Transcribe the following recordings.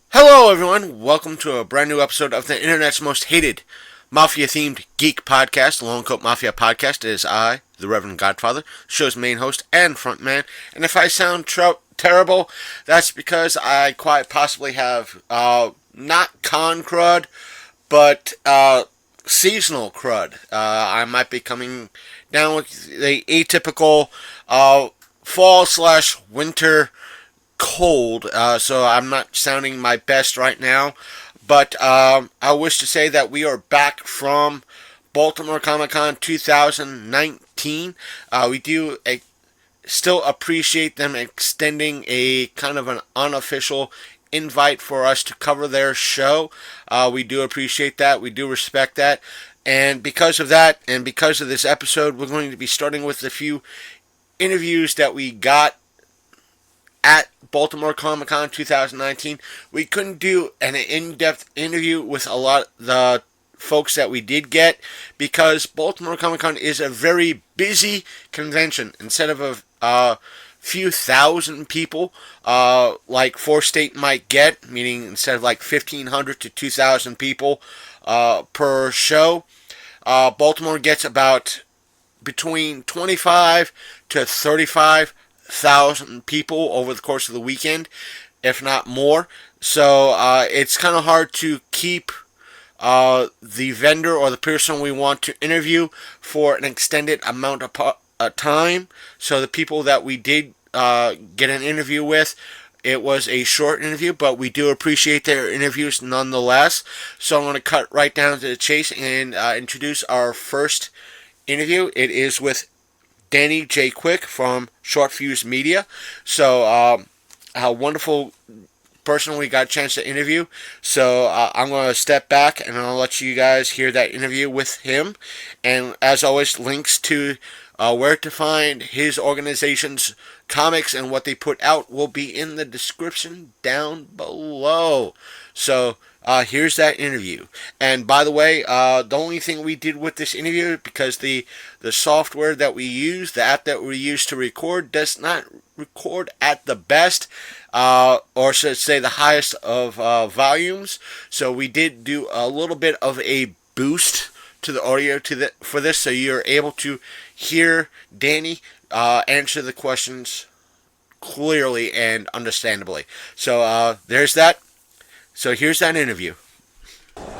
Hello everyone, welcome to a brand new episode of the internet's most hated Mafia-themed Geek podcast, the Long Coat Mafia podcast. It is I, the Reverend Godfather, the show's main host and frontman, and if I sound terrible, that's because I quite possibly have, not con crud, but, seasonal crud. I might be coming down with the atypical, fall/winter cold, so I'm not sounding my best right now, but I wish to say that we are back from Baltimore Comic Con 2019. We do still appreciate them extending a kind of an unofficial invite for us to cover their show. We do appreciate that. We do respect that. And because of that, and because of this episode, we're going to be starting with a few interviews that we got at Baltimore Comic Con 2019. We couldn't do an in-depth interview with a lot of the folks that we did get because Baltimore Comic Con is a very busy convention. Instead of a few thousand people like Four State might get, meaning instead of like 1,500 to 2,000 people per show, Baltimore gets about between 25 to 35,000 people over the course of the weekend, if not more. So it's kind of hard to keep the vendor or the person we want to interview for an extended amount of time. So the people that we did get an interview with, it was a short interview, but we do appreciate their interviews nonetheless. So I'm going to cut right down to the chase and introduce our first interview. It is with Danny J. Quick from Short Fuse Media. So, a wonderful person we got a chance to interview. So, I'm going to step back and I'll let you guys hear that interview with him. And as always, links to where to find his organization's comics and what they put out will be in the description down below. So, here's that interview. And by the way, the only thing we did with this interview, because the software that we use, the app that we use to record, does not record at the best, or should I say the highest of volumes. So we did do a little bit of a boost to the audio for this, so you're able to hear Danny answer the questions clearly and understandably. So there's that. So here's that interview.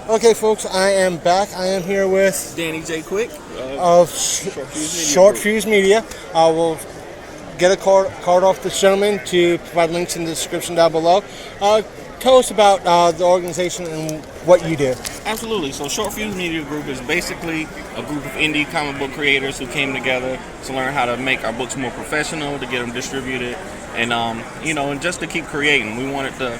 Okay, folks, I am back. I am here with Danny J. Quick of Short Fuse Media. I will get a card off this gentleman to provide links in the description down below. Tell us about the organization and what you do. Absolutely. So Short Fuse Media Group is basically a group of indie comic book creators who came together to learn how to make our books more professional, to get them distributed, and and just to keep creating. We wanted to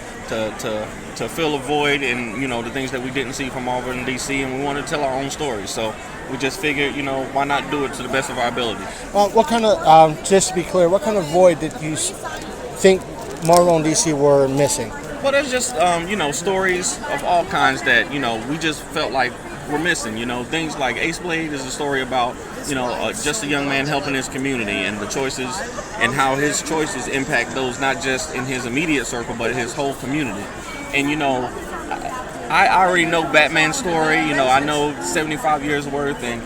fill a void in the things that we didn't see from Marvel and DC, and we wanted to tell our own stories. So we just figured, why not do it to the best of our abilities. What kind of, just to be clear, what kind of void did you think Marvel and DC were missing? Well, there's just stories of all kinds that we just felt like we're missing. Things like Ace Blade is a story about just a young man helping his community and the choices and how his choices impact those not just in his immediate circle but his whole community. And I already know Batman's story. I know 75 years worth, and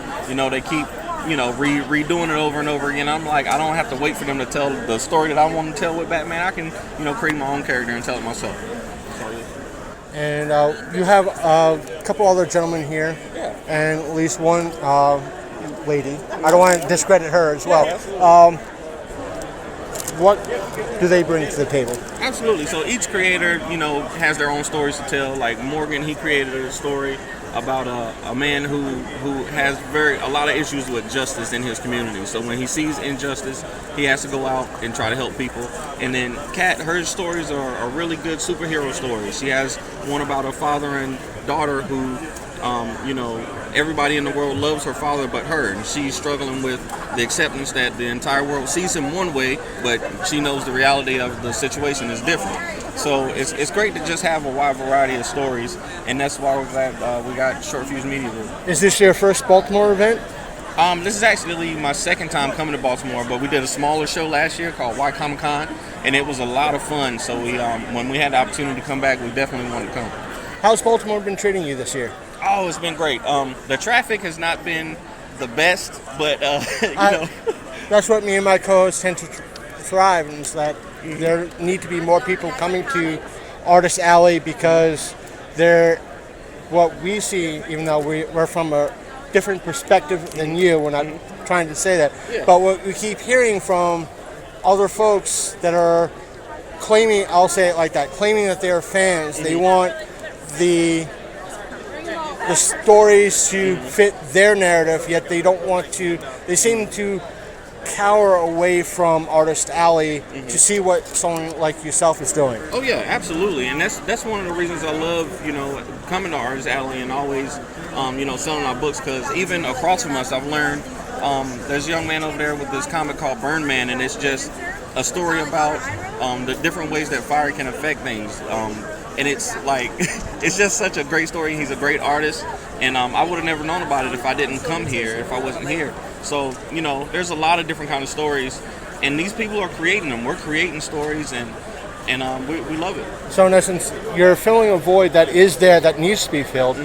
they keep redoing it over and over again. I'm like, I don't have to wait for them to tell the story that I want to tell with Batman. I can create my own character and tell it myself. And you have a couple other gentlemen here, yeah, and at least one lady. I don't want to discredit her as well. What do they bring to the table? Absolutely. So each creator, has their own stories to tell. Like Morgan, he created a story about a man who has a lot of issues with justice in his community. So when he sees injustice, he has to go out and try to help people. And then Kat, her stories are really good superhero stories. She has one about a father and daughter who, everybody in the world loves her father but her, and she's struggling with the acceptance that the entire world sees him one way, but she knows the reality of the situation is different. So it's great to just have a wide variety of stories, and that's why we got Short Fuse Media Group. Is this your first Baltimore event? This is actually my second time coming to Baltimore, but we did a smaller show last year called Y Comic Con, and it was a lot of fun. So we, when we had the opportunity to come back, we definitely wanted to come. How's Baltimore been treating you this year? Oh, it's been great. The traffic has not been the best, but you know. That's what me and my co-hosts tend to thrive, and it's that there need to be more people coming to Artist Alley because they're what we see, even though we're from a different perspective than you. We're not trying to say that, but what we keep hearing from other folks that are claiming, I'll say it like that, claiming that they are fans. They want the stories to fit their narrative, yet they don't want to. They seem to cower away from Artist Alley to see what someone like yourself is doing. Oh yeah, absolutely, and that's one of the reasons I love coming to Artist Alley and always selling our books, because even across from us I've learned there's a young man over there with this comic called Burn Man, and it's just a story about the different ways that fire can affect things, and it's like it's just such a great story. He's a great artist, and I would have never known about it if I didn't come here, if I wasn't here. So, there's a lot of different kind of stories, and these people are creating them. We're creating stories, and we love it. So in essence, you're filling a void that is there that needs to be filled.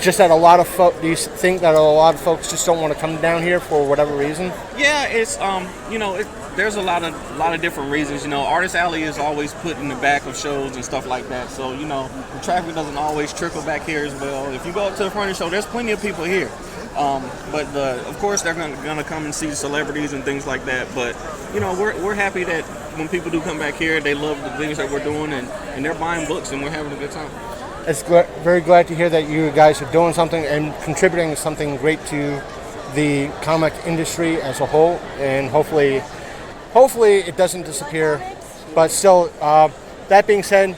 Just that a lot of do you think that a lot of folks just don't want to come down here for whatever reason? Yeah, it's there's a lot of different reasons. Artist Alley is always put in the back of shows and stuff like that. So the traffic doesn't always trickle back here as well. If you go up to the front of the show, there's plenty of people here. But of course they're gonna come and see celebrities and things like that. But we're happy that when people do come back here, they love the things that we're doing, and they're buying books, and we're having a good time. It's very glad to hear that you guys are doing something and contributing something great to the comic industry as a whole, and hopefully it doesn't disappear. But still, that being said,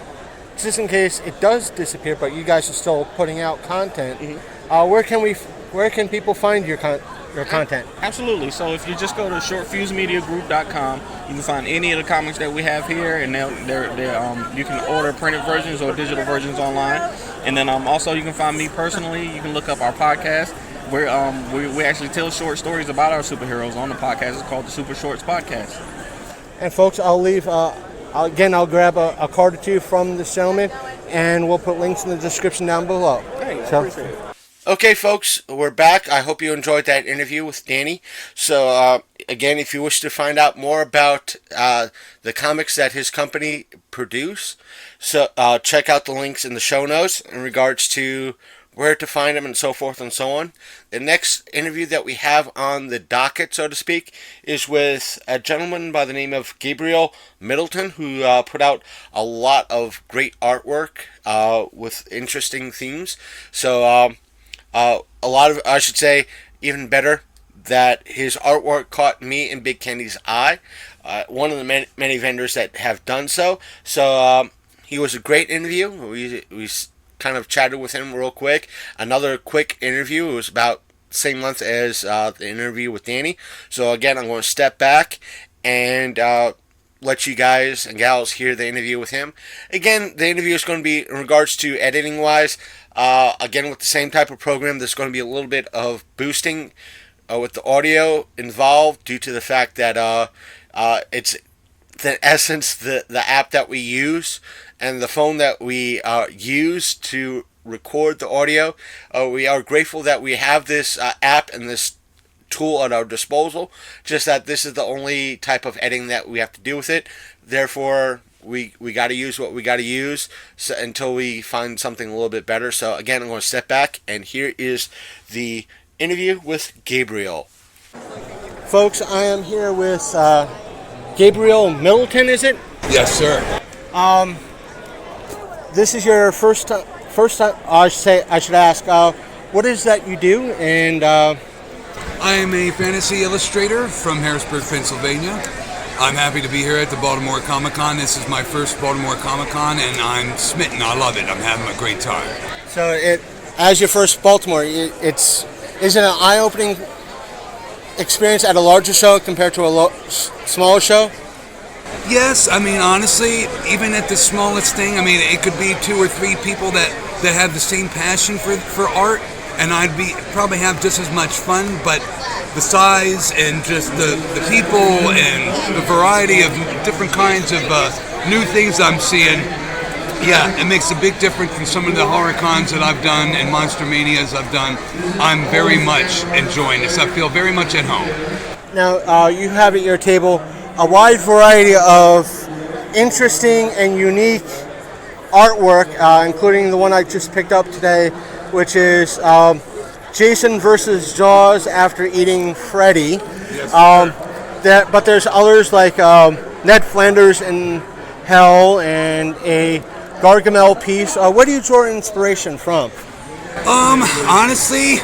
just in case it does disappear, but you guys are still putting out content, where can people find your content? Absolutely. So if you just go to shortfusemediagroup.com, you can find any of the comics that we have here, and you can order printed versions or digital versions online. And then also you can find me personally. You can look up our podcast, where we actually tell short stories about our superheroes on the podcast. It's called the Super Shorts Podcast. And folks, I'll leave. I'll grab a card or two from this gentleman, and we'll put links in the description down below. Hey, I appreciate it. Okay, folks, we're back. I hope you enjoyed that interview with Danny. So, again, if you wish to find out more about the comics that his company produce, so check out the links in the show notes in regards to where to find them and so forth and so on. The next interview that we have on the docket, so to speak, is with a gentleman by the name of Gabriel Middleton, who put out a lot of great artwork with interesting themes. So, a lot of, I should say, even better, that his artwork caught me and Big Kenny's eye. One of the many vendors that have done so. So he was a great interview. We kind of chatted with him real quick. Another quick interview. It was about the same length as the interview with Danny. So again, I'm going to step back and let you guys and gals hear the interview with him. Again, the interview is going to be in regards to editing wise. Again, with the same type of program, there's going to be a little bit of boosting with the audio involved due to the fact that it's, in essence, the app that we use and the phone that we use to record the audio. We are grateful that we have this app and this tool at our disposal, just that this is the only type of editing that we have to do with it. Therefore, we got to use what we got to use until we find something a little bit better. So again, I'm going to step back, and here is the interview with Gabriel. Folks, I am here with Gabriel Middleton, is it? Yes, sir. This is your first time. I should ask, what is that you do? And I am a fantasy illustrator from Harrisburg, Pennsylvania. I'm happy to be here at the Baltimore Comic Con. This is my first Baltimore Comic Con, and I'm smitten. I love it. I'm having a great time. So, as your first Baltimore, is it an eye-opening experience at a larger show compared to a smaller show? Yes, I mean, honestly, even at the smallest thing, I mean, it could be 2 or 3 people that have the same passion for art, and I'd probably have just as much fun, but the size and just the people and the variety of different kinds of new things I'm seeing, yeah, it makes a big difference from some of the horror cons that I've done and Monster Manias I've done. I'm very much enjoying this. I feel very much at home. Now, you have at your table a wide variety of interesting and unique artwork, including the one I just picked up today, which is Jason versus Jaws after eating Freddy. Yes, But there's others like Ned Flanders in Hell and a Gargamel piece. Where do you draw inspiration from? Honestly,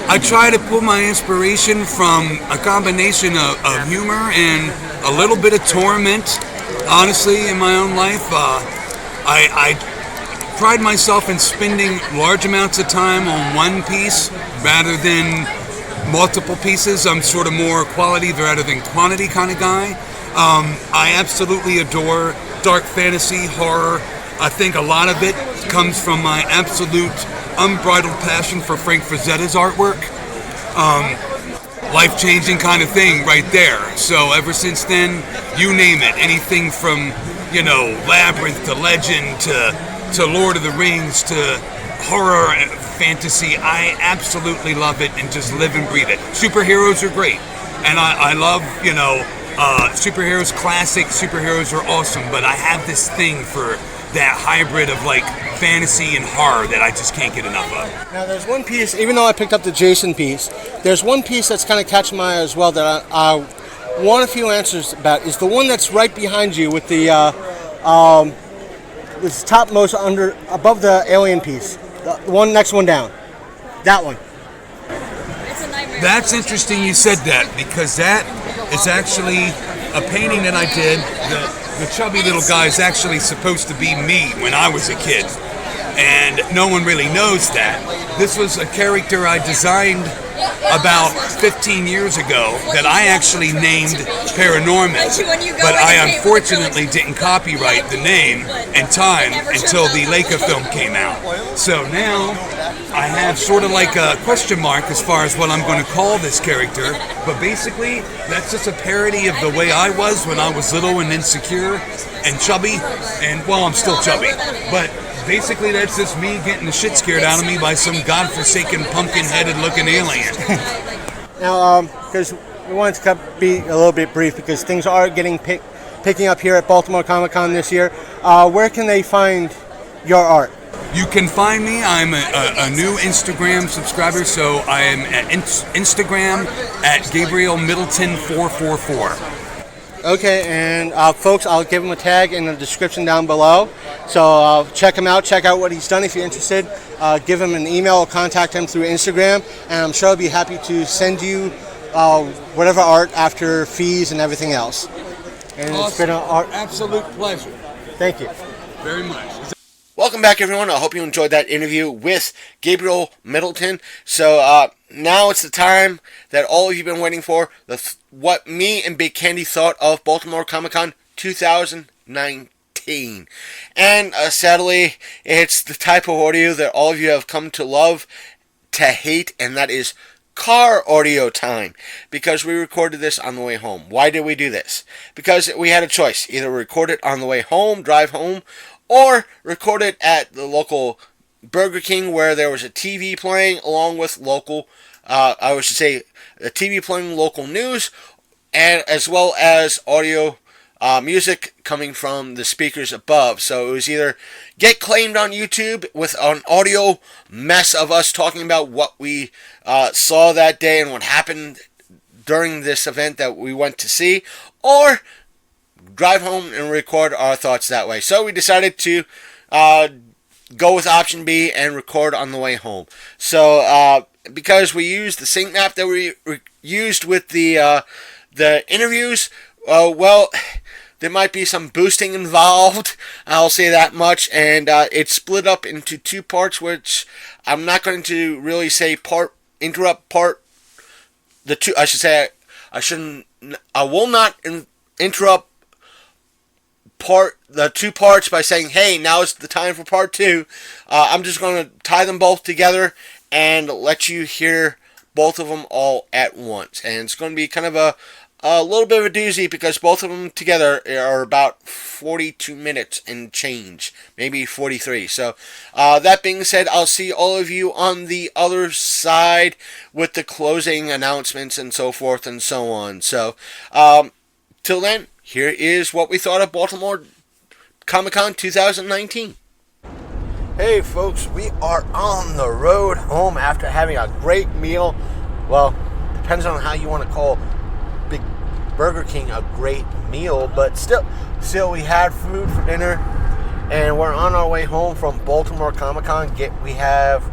I try to pull my inspiration from a combination of humor and a little bit of torment. Honestly, in my own life, I pride myself in spending large amounts of time on one piece rather than multiple pieces. I'm sort of more quality rather than quantity kind of guy. I absolutely adore dark fantasy, horror. I think a lot of it comes from my absolute unbridled passion for Frank Frazetta's artwork. Life-changing kind of thing right there. So ever since then, you name it, anything from, Labyrinth to Legend to Lord of the Rings to horror and fantasy, I absolutely love it and just live and breathe it. Superheroes are great, and I love, superheroes, classic superheroes are awesome, but I have this thing for that hybrid of like fantasy and horror that I just can't get enough of. Now, there's one piece, even though I picked up the Jason piece, there's one piece that's kind of catching my eye as well that I want a few answers about. Is the one that's right behind you with the this topmost above the alien piece, the one next one down, that one. That's interesting you said that, because that is actually a painting that I did. The chubby little guy is actually supposed to be me when I was a kid, and no one really knows that. This was a character I designed about 15 years ago that I actually named Paranorman, but I unfortunately didn't copyright the name in time until the Leica film came out. So now I have sort of like a question mark as far as what I'm going to call this character, but basically that's just a parody of the way I was when I was little and insecure and chubby, and well, I'm still chubby, but basically that's just me getting the shit scared out of me by some godforsaken pumpkin-headed looking alien. Now, because we wanted to be a little bit brief because things are getting picking up here at Baltimore Comic Con this year. Where can they find your art? You can find me. I'm a new Instagram subscriber, so I am at Instagram at Gabriel Middleton 444. Okay, and folks, I'll give him a tag in the description down below. So check him out, check out what he's done if you're interested. Give him an email or contact him through Instagram, and I'm sure I'll be happy to send you whatever art after fees and everything else. And Awesome. It's been an absolute pleasure. Thank you. Very much. Welcome back, everyone. I hope you enjoyed that interview with Gabriel Middleton. So now it's the time that all of you have been waiting for, what me and Big Candy thought of Baltimore Comic Con 2019. And sadly, it's the type of audio that all of you have come to love, to hate, and that is car audio time, because we recorded this on the way home. Why did we do this? Because we had a choice. Either record it on the way home, drive home, or record it at the local Burger King where there was a TV playing along with local, a TV playing local news, and as well as audio music coming from the speakers above. So it was either get claimed on YouTube with an audio mess of us talking about what we saw that day and what happened during this event that we went to see, or drive home and record our thoughts that way. So we decided to go with option B and record on the way home. So because we used the sync map that we used with the interviews, well, there might be some boosting involved. I'll say that much. And it's split up into two parts, which I'm not going to really say interrupt the two. I should say I will not interrupt the two parts by saying, hey, now is the time for part two. I'm just going to tie them both together and let you hear both of them all at once. And it's going to be kind of a little bit of a doozy because both of them together are about 42 minutes and change, maybe 43. So that being said, I'll see all of you on the other side with the closing announcements and so forth and so on. So till then, here is what we thought of Baltimore Comic Con 2019. Hey folks, we are on the road home after having a great meal. Well, depends on how you want to call Big Burger King a great meal, but still we had food for dinner, and we're on our way home from Baltimore Comic Con. We have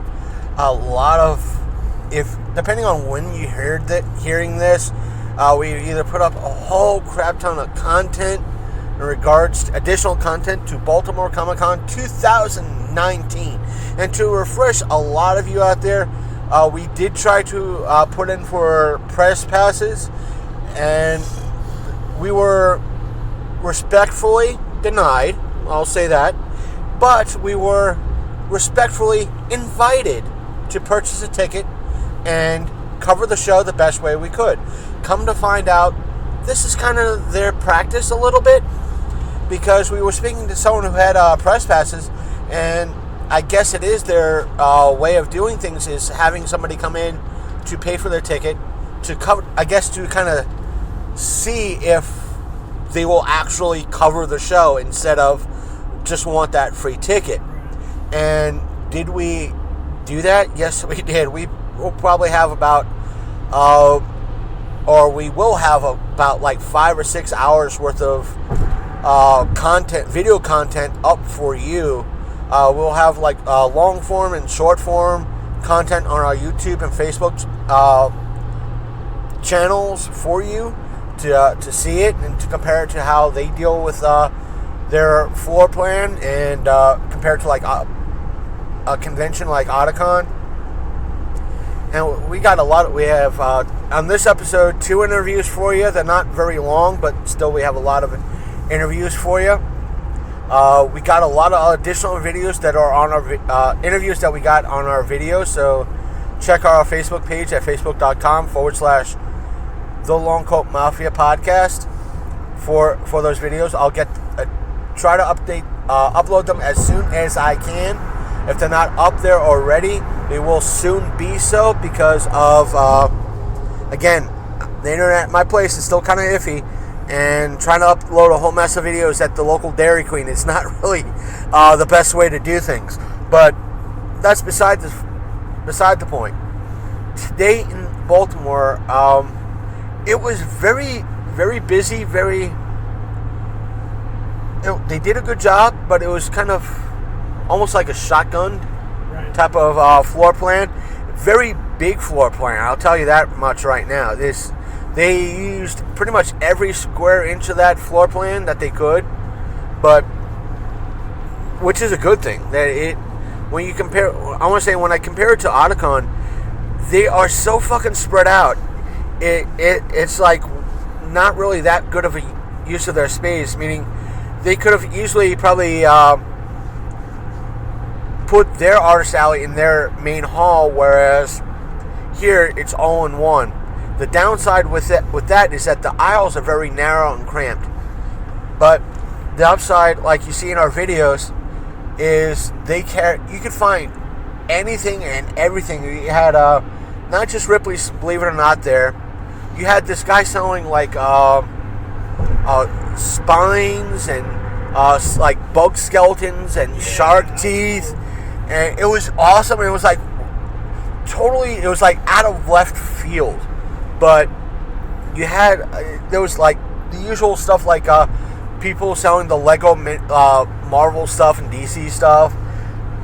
a lot of, if depending on when you hearing this, we either put up a whole crap ton of content in regards to additional content to Baltimore Comic Con 2019. And to refresh a lot of you out there, we did try to put in for press passes, and we were respectfully denied, I'll say that, but we were respectfully invited to purchase a ticket and cover the show the best way we could. Come to find out, this is kind of their practice a little bit, because we were speaking to someone who had press passes, and I guess it is their way of doing things is having somebody come in to pay for their ticket to cover, I guess, to kind of see if they will actually cover the show instead of just want that free ticket. And did we do that? Yes, we did. We will probably have about we will have about like 5 or 6 hours worth of video content up for you. We'll have like long form and short form content on our YouTube and Facebook channels for you to see it and to compare it to how they deal with their floor plan, and compared to like a convention like Otakon. And we got we have on this episode 2 interviews for you. They're not very long, but still we have a lot of interviews for you. We got a lot of additional videos that are on our interviews that we got on our videos. So check our Facebook page at facebook.com/The Long Coat Mafia Podcast for those videos. I'll try to upload them as soon as I can. If they're not up there already, they will soon be so, because of again, the internet at my place is still kind of iffy, and trying to upload a whole mess of videos at the local Dairy Queen is not really the best way to do things. But that's beside the point. Today in Baltimore, it was very, very busy. They did a good job, but it was kind of almost like a shotgun type of floor plan. Very big floor plan, I'll tell you that much right now. They used pretty much every square inch of that floor plan that they could, but which is a good thing. When you compare, I want to say when I compare it to Otakon, they are so fucking spread out. It's like not really that good of a use of their space. Meaning, they could have easily probably put their artist alley in their main hall, whereas here it's all in one. The downside with that is that the aisles are very narrow and cramped. But the upside, like you see in our videos, is you could find anything and everything. You had not just Ripley's Believe It or Not there. You had this guy selling like spines and like bug skeletons and shark teeth, and it was awesome. And it was like it was like out of left field. But you had there was like the usual stuff, like people selling the Lego Marvel stuff and DC stuff,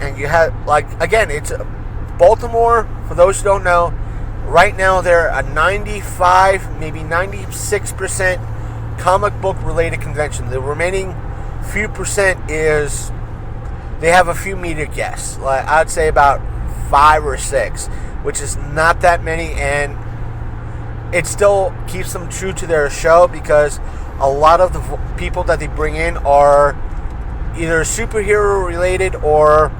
and you had like, again, it's Baltimore. For those who don't know, right now they're a 95, maybe 96% comic book related convention. The remaining few percent is they have a few media guests. Like I'd say about 5 or 6, which is not that many, and it still keeps them true to their show, because a lot of the people that they bring in are either superhero related or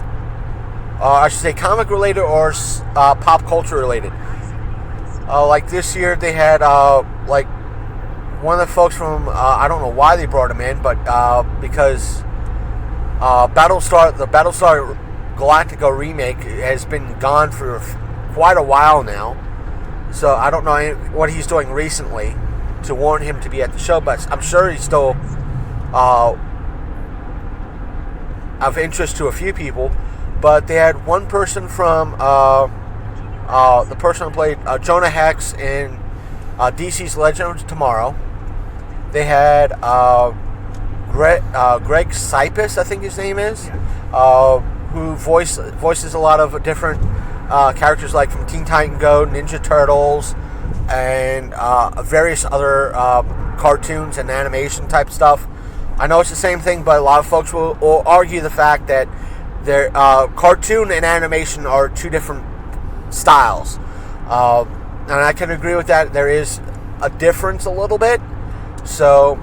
I should say comic related or pop culture related. Like this year they had like one of the folks from I don't know why they brought him in, but because the Battlestar Galactica remake has been gone for quite a while now, so I don't know what he's doing recently to warrant him to be at the show, but I'm sure he's still of interest to a few people. But they had one person from the person who played Jonah Hex in DC's Legends of Tomorrow. They had Greg Cypus, I think his name is, who voices a lot of different characters like from Teen Titan Go, Ninja Turtles, and various other cartoons and animation type stuff. I know it's the same thing, but a lot of folks will argue the fact that cartoon and animation are two different styles. And I can agree with that. There is a difference a little bit. So,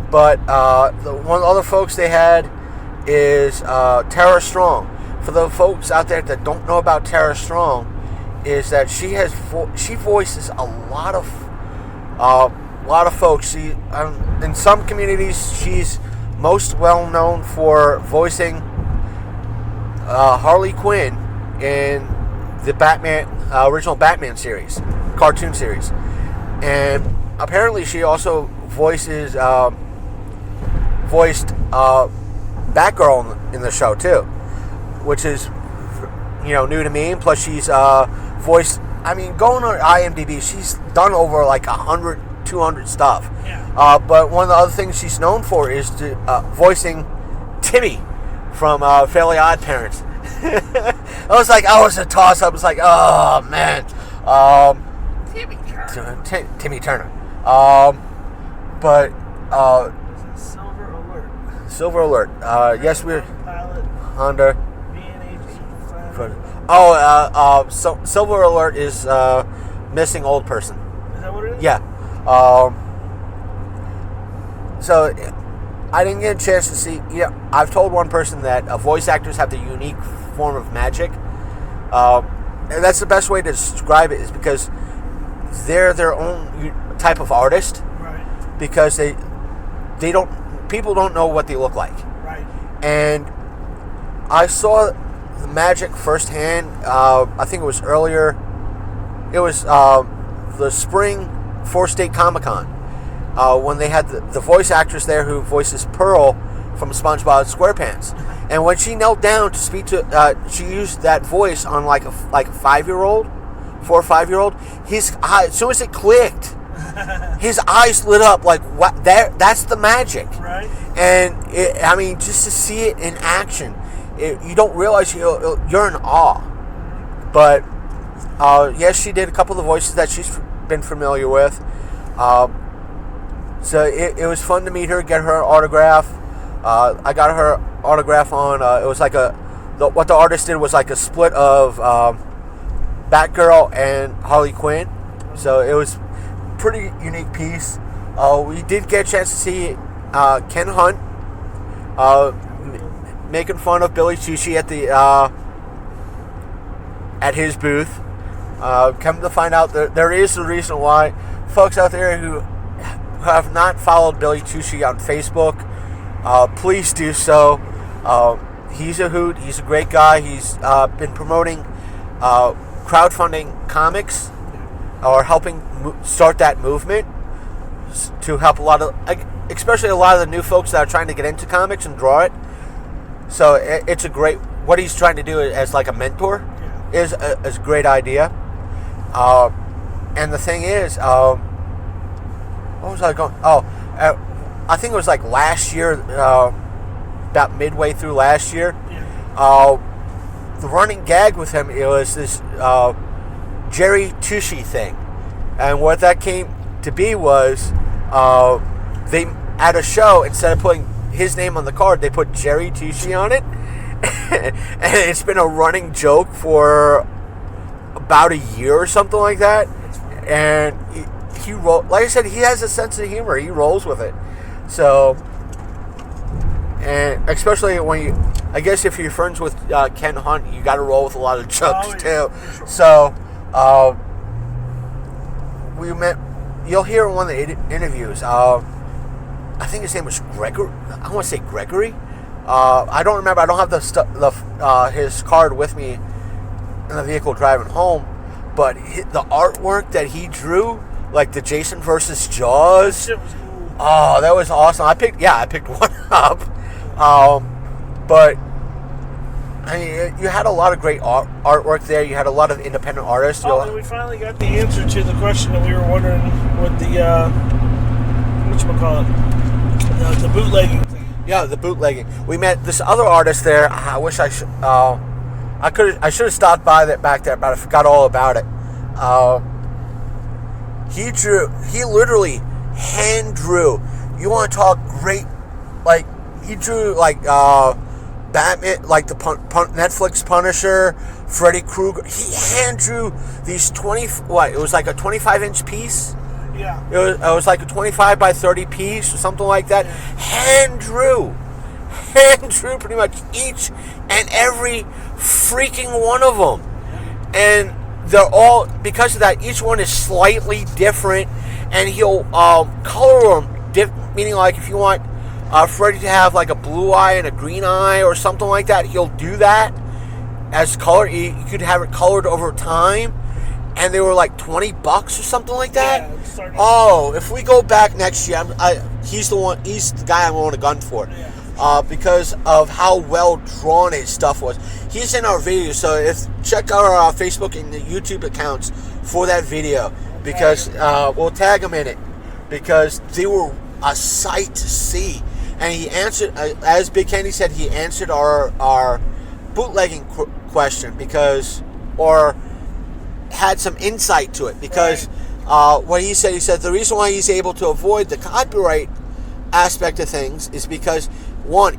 but the one other folks they had is Tara Strong. For the folks out there that don't know about Tara Strong, is that she voices a lot of folks. In some communities, she's most well known for voicing Harley Quinn in the original Batman series, cartoon series, and apparently she also voiced Batgirl in the show too, which is new to me. And plus, she's voiced. I mean, going on IMDb, she's done over like 100, 200 stuff. Yeah. But one of the other things she's known for is voicing Timmy from Fairly Odd Parents. I was a toss up. It's like, oh man, Timmy Turner. But Silver Alert. Yes, we're Honda. So Silver Alert is missing old person. Is that what it is? Yeah. So I didn't get a chance to see. Yeah, I've told one person that voice actors have the unique form of magic. And that's the best way to describe it, is because they're their own type of artist. Right. Because people don't know what they look like. Right. And I saw the magic firsthand. I think it was earlier. It was the spring 4-State Comic Con. When they had the voice actress there who voices Pearl from SpongeBob SquarePants, and when she knelt down to speak to, she used that voice on like a 4 or 5-year-old. His eye, as soon as it clicked, his eyes lit up like what? That's the magic, Right. And I mean, just to see it in action, you don't realize you're in awe. But yes, she did a couple of the voices that she's been familiar with. So it was fun to meet her, get her autograph. I got her autograph on. It was like what the artist did was like a split of Batgirl and Harley Quinn. So it was a pretty unique piece. We did get a chance to see Ken Hunt making fun of Billy Tucci at his booth. Come to find out that there is a reason why folks out there who have not followed Billy Tucci on Facebook, please do so. He's a hoot. He's a great guy. He's been promoting crowdfunding comics, or helping start that movement to help especially a lot of the new folks that are trying to get into comics and draw it. So it's a great, what he's trying to do as like a mentor is a great idea. And the thing is, what was I going? I think it was like last year, about midway through last year. The running gag with him, it was this Jerry Tucci thing, and what that came to be was they at a show, instead of putting his name on the card, they put Jerry Tucci on it, and it's been a running joke for about a year or something like that. And like I said, he has a sense of humor. He rolls with it. So, and especially when I guess if you're friends with Ken Hunt, you got to roll with a lot of jokes too. Sure. So, you'll hear in one of the interviews. I think his name was Gregory. I want to say Gregory. I don't remember. I don't have his card with me in the vehicle driving home. But the artwork that he drew, like the Jason versus Jaws. That shit was cool. Oh, that was awesome. I picked one up. But I mean, you had a lot of great artwork there. You had a lot of independent artists. And we finally got the answer to the question that we were wondering with the whatchamacallit, the bootlegging thing. Yeah, the bootlegging. We met this other artist there. I wish I should. I should have stopped by back there, but I forgot all about it. He literally hand drew. You want to talk great? Like he drew like Batman, like the Netflix Punisher, Freddy Krueger. He hand drew these 20. What? It was like a 25-inch piece. Yeah. It was like a 25 by 30 piece or something like that. Hand drew pretty much each and every freaking one of them. And they're all, because of that, each one is slightly different. And he'll color them, meaning like if you want Freddy to have like a blue eye and a green eye or something like that, he'll do that as color. You could have it colored over time. And they were like $20 or something like that. Yeah, oh, if we go back next year, he's the guy I'm going to gun for. Yeah. Because of how well drawn his stuff was. He's in our video, so check out our Facebook and the YouTube accounts for that video. Because we'll tag him in it. Because they were a sight to see. And he answered, as Big Kenny said, he answered our bootlegging question had some insight to it because what he said the reason why he's able to avoid the copyright aspect of things is because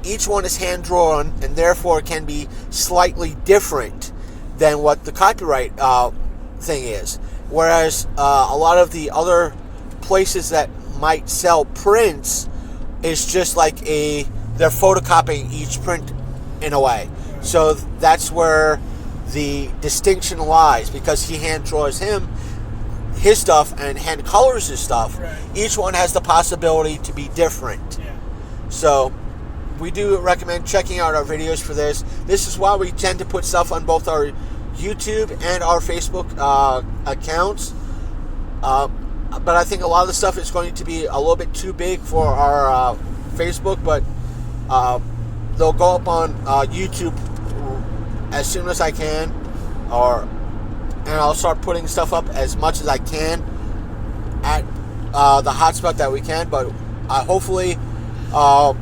each one is hand drawn and therefore can be slightly different than what the copyright thing is, whereas a lot of the other places that might sell prints is just like they're photocopying each print in a way. So that's where the distinction lies, because he hand draws his stuff and hand colors his stuff. Right. Each one has the possibility to be different. Yeah. So we do recommend checking out our videos for this. This is why we tend to put stuff on both our YouTube and our Facebook accounts. But I think a lot of the stuff is going to be a little bit too big for our Facebook, but they'll go up on YouTube as soon as I can, and I'll start putting stuff up as much as I can at the hotspot that we can. But hopefully, I'll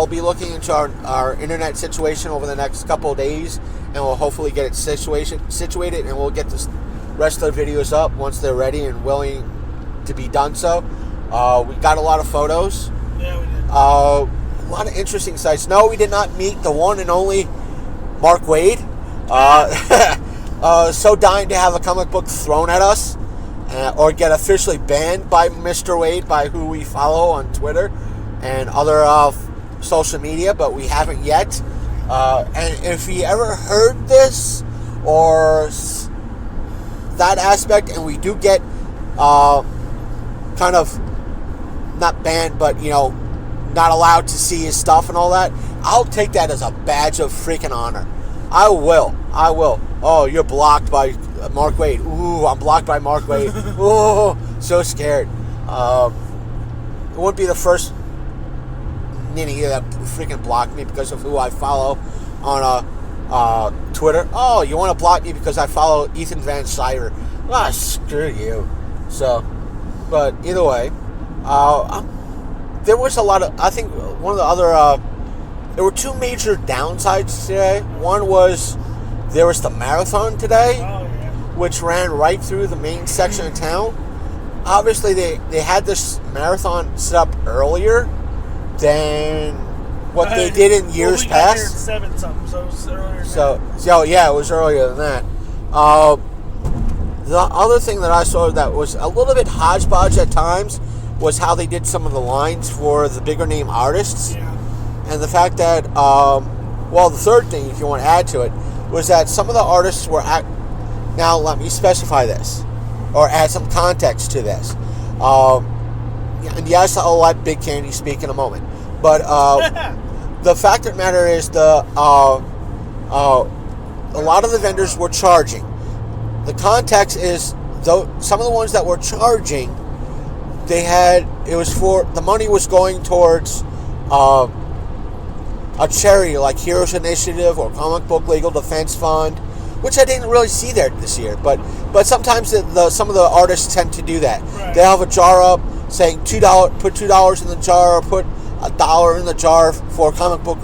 be looking into our internet situation over the next couple of days, and we'll hopefully get it situated, and we'll get the rest of the videos up once they're ready and willing to be done. So we got a lot of photos. Yeah, we did. A lot of interesting sites. No, we did not meet the one and only Mark Waid. So dying to have a comic book thrown at us or get officially banned by Mr. Waid, by who we follow on Twitter and other social media, but we haven't yet. And if he ever heard this or that aspect, and we do get kind of not banned, but not allowed to see his stuff and all that, I'll take that as a badge of freaking honor. I will. Oh, you're blocked by Mark Waid. Ooh, I'm blocked by Mark Waid. Ooh, so scared. It wouldn't be the first ninny that freaking blocked me because of who I follow on Twitter. Oh, you want to block me because I follow Ethan Van Sciver? Ah, screw you. So, but either way, there was a lot of, I think one of the other, there were two major downsides today. One was there was the marathon today, which ran right through the main section of town. Obviously, they had this marathon set up earlier than what they did in years we got here past. at 7 something, so it was earlier. So yeah, it was earlier than that. the other thing that I saw that was a little bit hodgepodge at times was how they did some of the lines for the bigger name artists. Yeah. And the fact that, the third thing, if you want to add to it, was that some of the artists were now let me specify this, or add some context to this. And yes, I'll let Big Candy speak in a moment. But the fact of the matter is a lot of the vendors were charging. The context is, though, some of the ones that were charging, the money was going towards a charity like Heroes Initiative or Comic Book Legal Defense Fund, which I didn't really see there this year. But sometimes some of the artists tend to do that. Right. They have a jar up saying $2, put $2 in the jar, or put $1 in the jar for Comic Book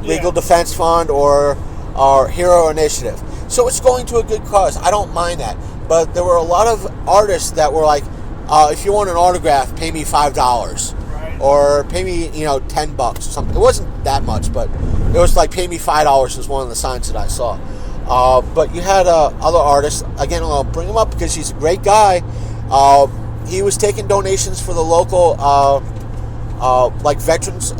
Legal Defense Fund or Hero Initiative. So it's going to a good cause. I don't mind that. But there were a lot of artists that were like, if you want an autograph, pay me $5. Or pay me, $10 or something. It wasn't that much, but it was like pay me $5 was one of the signs that I saw. But you had other artists. Again, I'll bring him up because he's a great guy. He was taking donations for the local, veterans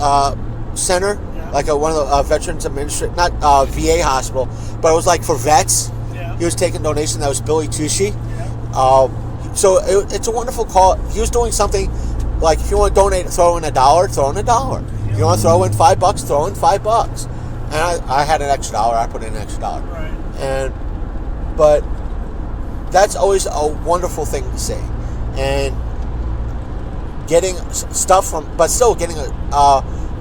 center, like one of the veterans administration, not VA hospital, but it was like for vets. Yeah. He was taking donations. That was Billy Tushy. Yeah. So it's a wonderful call. He was doing something. Like, if you want to donate, throw in $1, throw in $1. If you want to throw in $5, throw in $5. And I had an extra $1, I put in an extra $1. Right. But that's always a wonderful thing to see. And getting stuff but still getting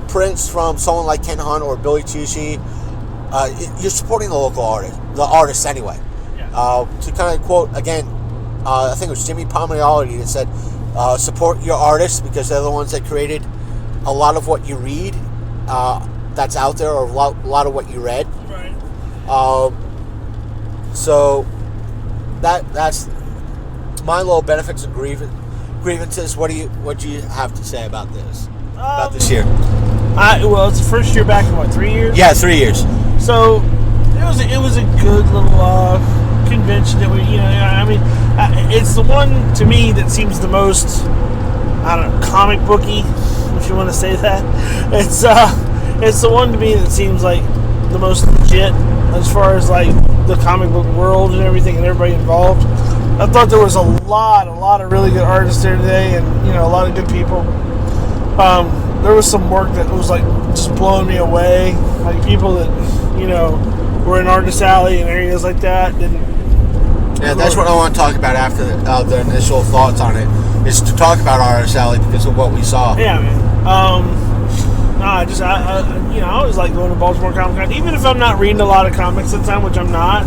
prints from someone like Ken Hunt or Billy Tushy, you're supporting the local artists anyway. Yeah. To kind of quote, again, I think it was Jimmy Palmiotti that said, support your artists because they're the ones that created a lot of what you read that's out there, or a lot of what you read. Right. So that's my little benefits and grievances. What do you have to say about this? About this year? It's the first year back in 3 years? Yeah, 3 years. So it was a good little convention that it's the one to me that seems the most, I don't know, comic booky, if you want to say that. It's the one to me that seems like the most legit as far as like the comic book world and everything and everybody involved. I thought there was a lot of really good artists there today, and a lot of good people. There was some work that was like just blowing me away, like people that were in Artist Alley and areas like that. Yeah, that's what I want to talk about after the initial thoughts on it, is to talk about Artist Alley because of what we saw. Yeah, man. I always like going to Baltimore Comic Con, even if I'm not reading a lot of comics at the time, which I'm not.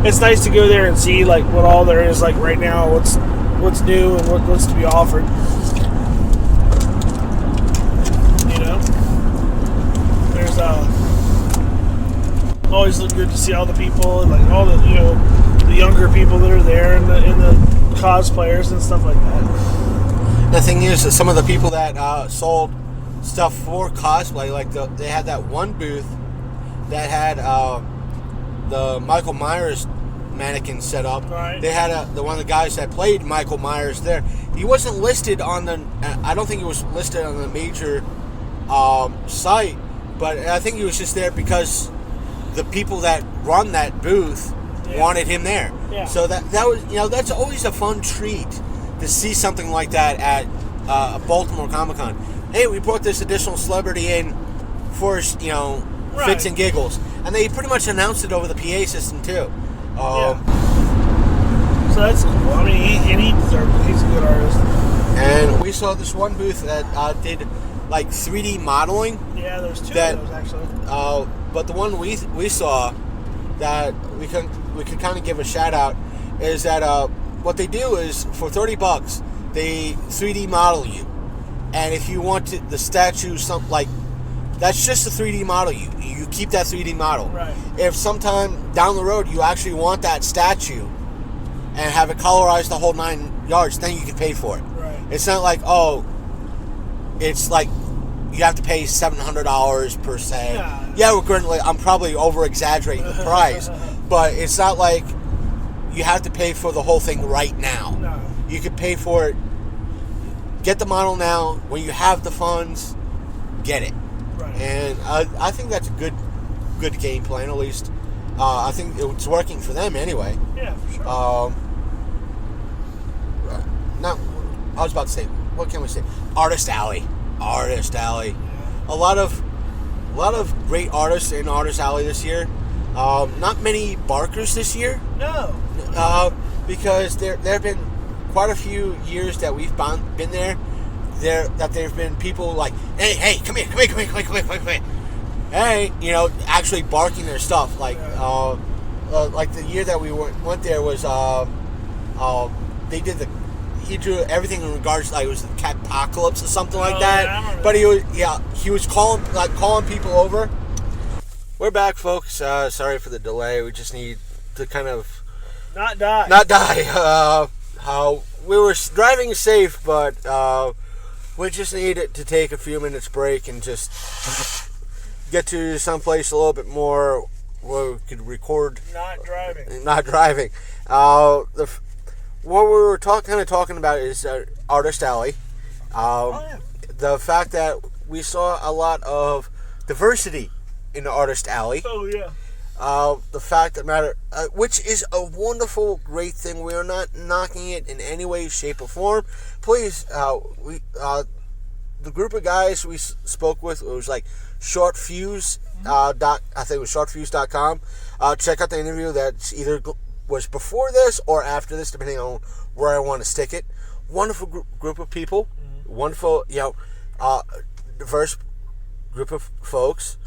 It's nice to go there and see like what all there is like right now, what's new and what's to be offered. There's always look good to see all the people and like all the the younger people that are there and the cosplayers and stuff like that. The thing is that some of the people that sold stuff for cosplay, like they had that one booth that had the Michael Myers mannequin set up. Right. They had one of the guys that played Michael Myers there. He wasn't listed on I don't think he was listed on the major site, but I think he was just there because the people that run that booth wanted him there. Yeah. So that was that's always a fun treat to see something like that at Baltimore Comic Con. Hey, we brought this additional celebrity in for fits and giggles, and they pretty much announced it over the PA system too. So that's cool. I mean, he deserves it. He's a good artist. And we saw this one booth that did like 3D modeling. Yeah, there's two of those actually. But the one we saw that we could kind of give a shout out is that what they do is for $30 they 3D model you, and if you want the statue something like that's just a 3D model you keep that 3D model. Right. If sometime down the road you actually want that statue and have it colorized the whole 9 yards, then you can pay for it. Right. It's not like it's like you have to pay $700 per se. Yeah, we're currently I'm probably over exaggerating the price, but it's not like you have to pay for the whole thing right now. No. You could pay for it. Get the model now. When you have the funds, get it. Right. And I think that's a good game plan, at least. I think it's working for them anyway. Yeah, for sure. Now, I was about to say, what can we say? Artist Alley. A lot of great artists in Artist Alley this year. Not many barkers this year. No. Because there have been quite a few years that we've been there. That there've been people like, hey, come here. Hey, actually barking their stuff. Like the year that we went there was he drew everything in regards to, like, it was the Catpocalypse or something like that. Yeah, but he was calling people over. We're back, folks. Sorry for the delay. We just need to kind of not die. We were driving safe, but we just needed to take a few minutes break and just get to someplace a little bit more where we could record. Not driving. What we were talking about is Artist Alley. The fact that we saw a lot of diversity in the Artist Alley. Oh, yeah. The fact that matter, which is a wonderful, great thing. We are not knocking it in any way, shape, or form. Please, the group of guys we spoke with, it was like Short Fuse. I think it was shortfuse.com. Check out the interview that either was before this or after this, depending on where I want to stick it. Wonderful group of people. Wonderful, diverse group of folks.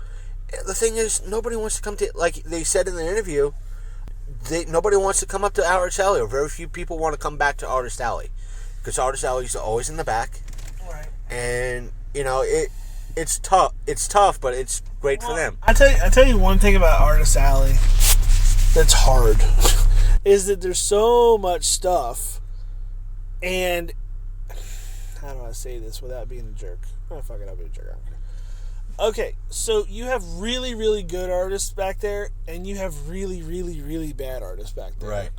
The thing is, nobody wants to come to, like they said in the interview, nobody wants to come up to Artist Alley, or very few people want to come back to Artist Alley, because Artist Alley is always in the back. Right. And it's tough, but it's great for them. I tell you one thing about Artist Alley that's hard is that there's so much stuff, and how do I say this without being a jerk? Oh, fuck it, I'll be a jerk. Okay, so you have really, really good artists back there, and you have really, really, really bad artists back there. Right.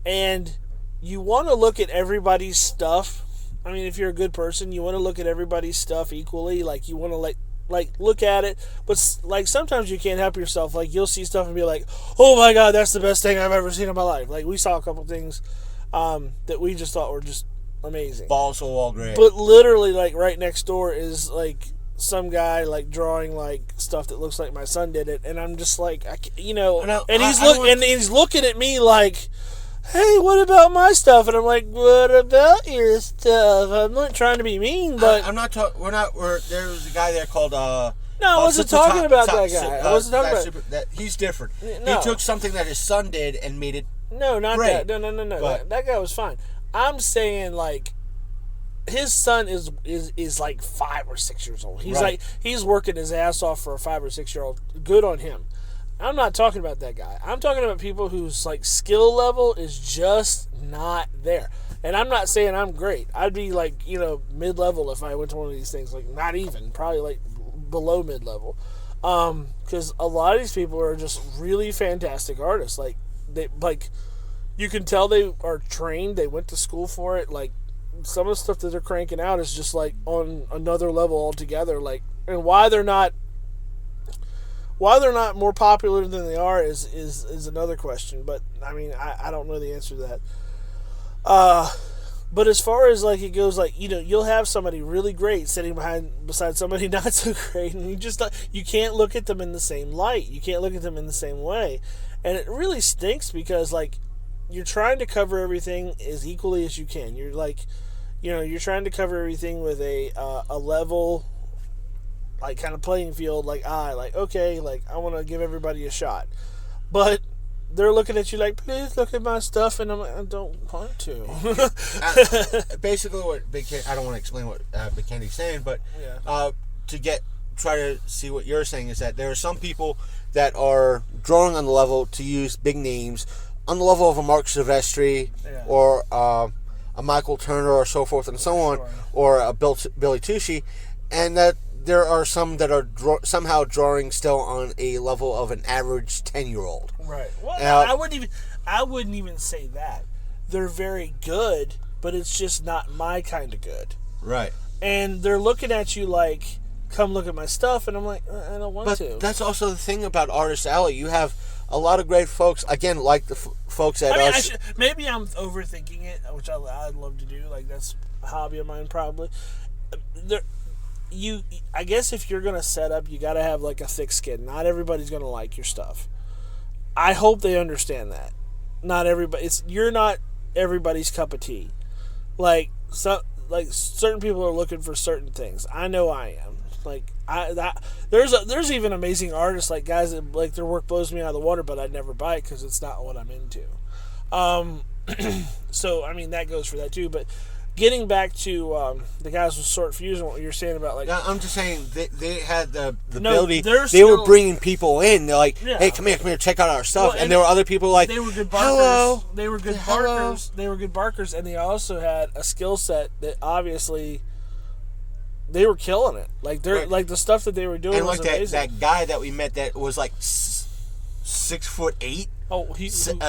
And you want to look at everybody's stuff. I mean, if you're a good person, you want to look at everybody's stuff equally. Like, you want to, like look at it. But, like, sometimes you can't help yourself. Like, you'll see stuff and be like, oh, my God, that's the best thing I've ever seen in my life. Like, we saw a couple things that we just thought were just amazing. Balls to the wall great. But literally, like, right next door is, like, some guy, like, drawing, like, stuff that looks like my son did it. And I'm just like, he's looking at me like, hey, what about my stuff? And I'm like, what about your stuff? I'm not trying to be mean, but I'm not talking. There was a guy there called. No, I wasn't talking about that guy. I wasn't talking about he's different. No. He took something that his son did and made it. No, not great. that. No. But, that guy was fine. I'm saying, like, his son is like 5 or 6 years old. He's right. like, he's working his ass off for a 5 or 6 year old. Good on him. I'm not talking about that guy. I'm talking about people whose, like, skill level is just not there. And I'm not saying I'm great. I'd be, like, mid-level if I went to one of these things. Like, not even. Probably, like, below mid-level. Because a lot of these people are just really fantastic artists. Like, you can tell they are trained. They went to school for it. Like, some of the stuff that they're cranking out is just, like, on another level altogether. Like, and why they're not more popular than they are is another question. But, I mean, I don't know the answer to that. But as far as, like, it goes, like, you'll have somebody really great sitting beside somebody not so great, and you can't look at them in the same light. You can't look at them in the same way. And it really stinks because, like, you're trying to cover everything as equally as you can. You're, like, you're trying to cover everything with a level, like, kind of playing field, like, okay, like, I want to give everybody a shot. But they're looking at you like, please look at my stuff, and I'm like, I don't want to. Basically, what Big Candy, I don't want to explain what Big Candy's saying, but try to see what you're saying is that there are some people that are drawing on the level, to use big names, on the level of a Mark Silvestri or a Michael Turner or so forth and so on, or a Billy Tucci, and that there are some that are somehow drawing still on a level of an average 10-year-old. Right. Well, Uh, I wouldn't even say that. They're very good, but it's just not my kind of good. Right. And they're looking at you like, come look at my stuff, and I'm like, I don't want to. But that's also the thing about Artist Alley. You have a lot of great folks, again, like the folks at us. Maybe I'm overthinking it, which I'd love to do. Like, that's a hobby of mine, probably. I guess if you're gonna set up, you gotta have like a thick skin. Not everybody's gonna like your stuff. I hope they understand that. Not everybody. You're not everybody's cup of tea. Like certain people are looking for certain things. I know I am. There's even amazing artists, like guys that like their work blows me out of the water, but I'd never buy it because it's not what I'm into. So I mean that goes for that too. But getting back to the guys with Sword Fusion, what you're saying about like, I'm just saying they had the No, ability. they were bringing people in. They're like, Yeah. hey, come here, check out our stuff. Well, and there were other people like, they were good barkers. hello. They were good Hello. barkers. They were good barkers, and they also had a skill set that obviously they were killing it. Like they're Right. like the stuff that they were doing And was like amazing. that guy that we met that was like 6'8", Oh,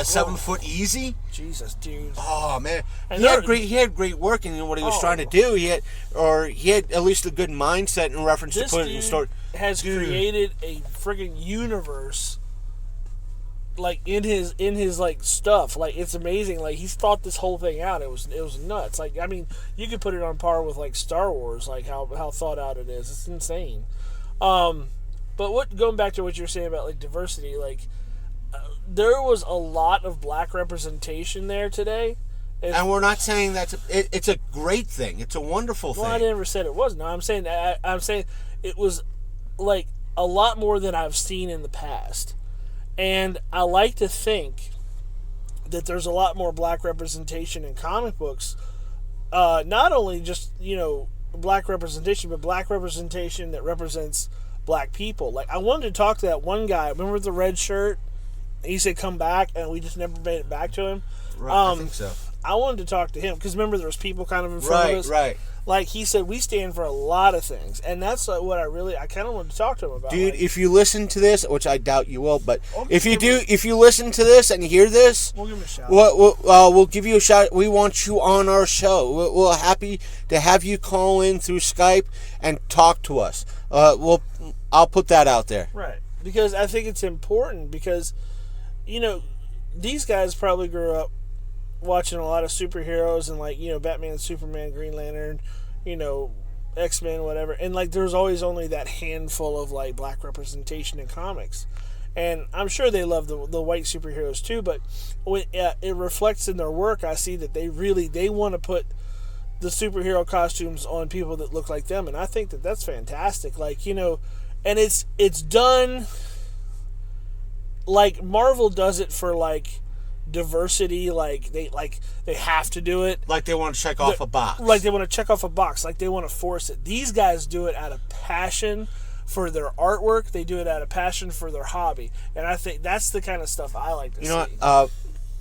7 foot easy. Jesus, dude. Oh man, And he had they're- great work in what he was Oh. trying to do. He had at least a good mindset in reference This to putting in the dude story. has created a friggin' universe, like in his like stuff. Like it's amazing. Like he's thought this whole thing out. It was nuts. Like I mean, you could put it on par with like Star Wars. Like how thought out it is. It's insane. But going back to what you're saying about like diversity, like there was a lot of black representation there today. And we're not saying it's a great thing. It's a wonderful thing. Well, I never said it wasn't. No, I'm saying it was like a lot more than I've seen in the past, and I like to think that there's a lot more black representation in comic books. Not only just black representation, but black representation that represents black people. Like I wanted to talk to that one guy. Remember with the red shirt? He said come back, and we just never made it back to him. Right, I think so. I wanted to talk to him because remember there was people kind of in front of us. Right. Like he said, we stand for a lot of things, and that's what I kind of wanted to talk to him about. Dude, like, if you listen to this, which I doubt you will, but I'll if you give do, if you listen to this and hear this, we'll give him a shout. we'll give you a shout. We want you on our show. We're happy to have you call in through Skype and talk to us. I'll put that out there. Right, because I think it's important because, these guys probably grew up watching a lot of superheroes and like Batman, Superman, Green Lantern, X-Men, whatever, and like there's always only that handful of like black representation in comics, and I'm sure they love the white superheroes too, but when it reflects in their work, I see that they want to put the superhero costumes on people that look like them, and I think that that's fantastic. Like and it's done like Marvel does it for like diversity, like they have to do it, Like they want to check off a box. like they want to check off a box, like they want to force it. These guys do it out of passion for their artwork. They do it out of passion for their hobby, and I think that's the kind of stuff I like to see.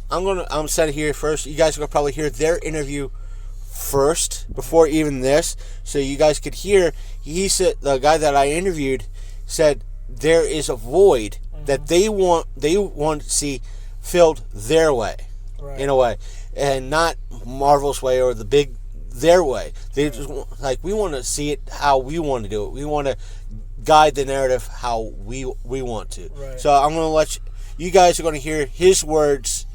I'm set here first. You guys are gonna probably hear their interview first before even this, so you guys could hear. He said, the guy that I interviewed said there is a void that they want to see filled their way, Right. in a way, and not Marvel's way or their way. They just we want to see it how we want to do it. We want to guide the narrative how we want to. Right. So I'm going to let you guys are going to hear his words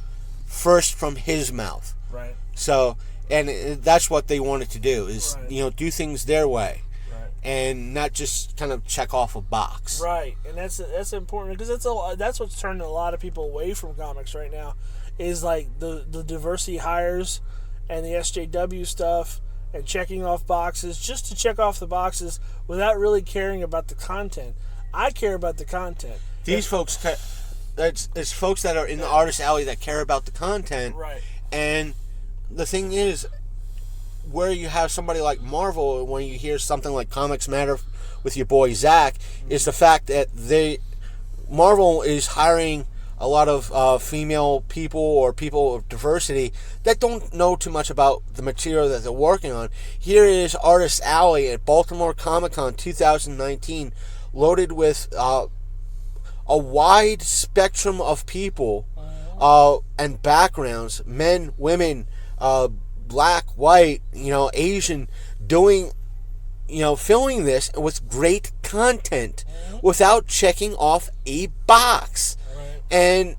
first from his mouth. Right. So, and that's what they wanted to do is Right. Do things their way. Right. And not just kind of check off a box. Right, and that's important because that's what's turning a lot of people away from comics right now, is like the diversity hires and the SJW stuff and checking off boxes just to check off the boxes without really caring about the content. I care about the content. These folks, it's folks that are in the artist alley that care about the content. Right. And the thing is, where you have somebody like Marvel, when you hear something like Comics Matter with your boy Zach, is the fact that Marvel is hiring a lot of female people or people of diversity that don't know too much about the material that they're working on. Here is Artist Alley at Baltimore Comic Con 2019, loaded with a wide spectrum of people and backgrounds, men, women, black, white, Asian, doing, filling this with great content without checking off a box. And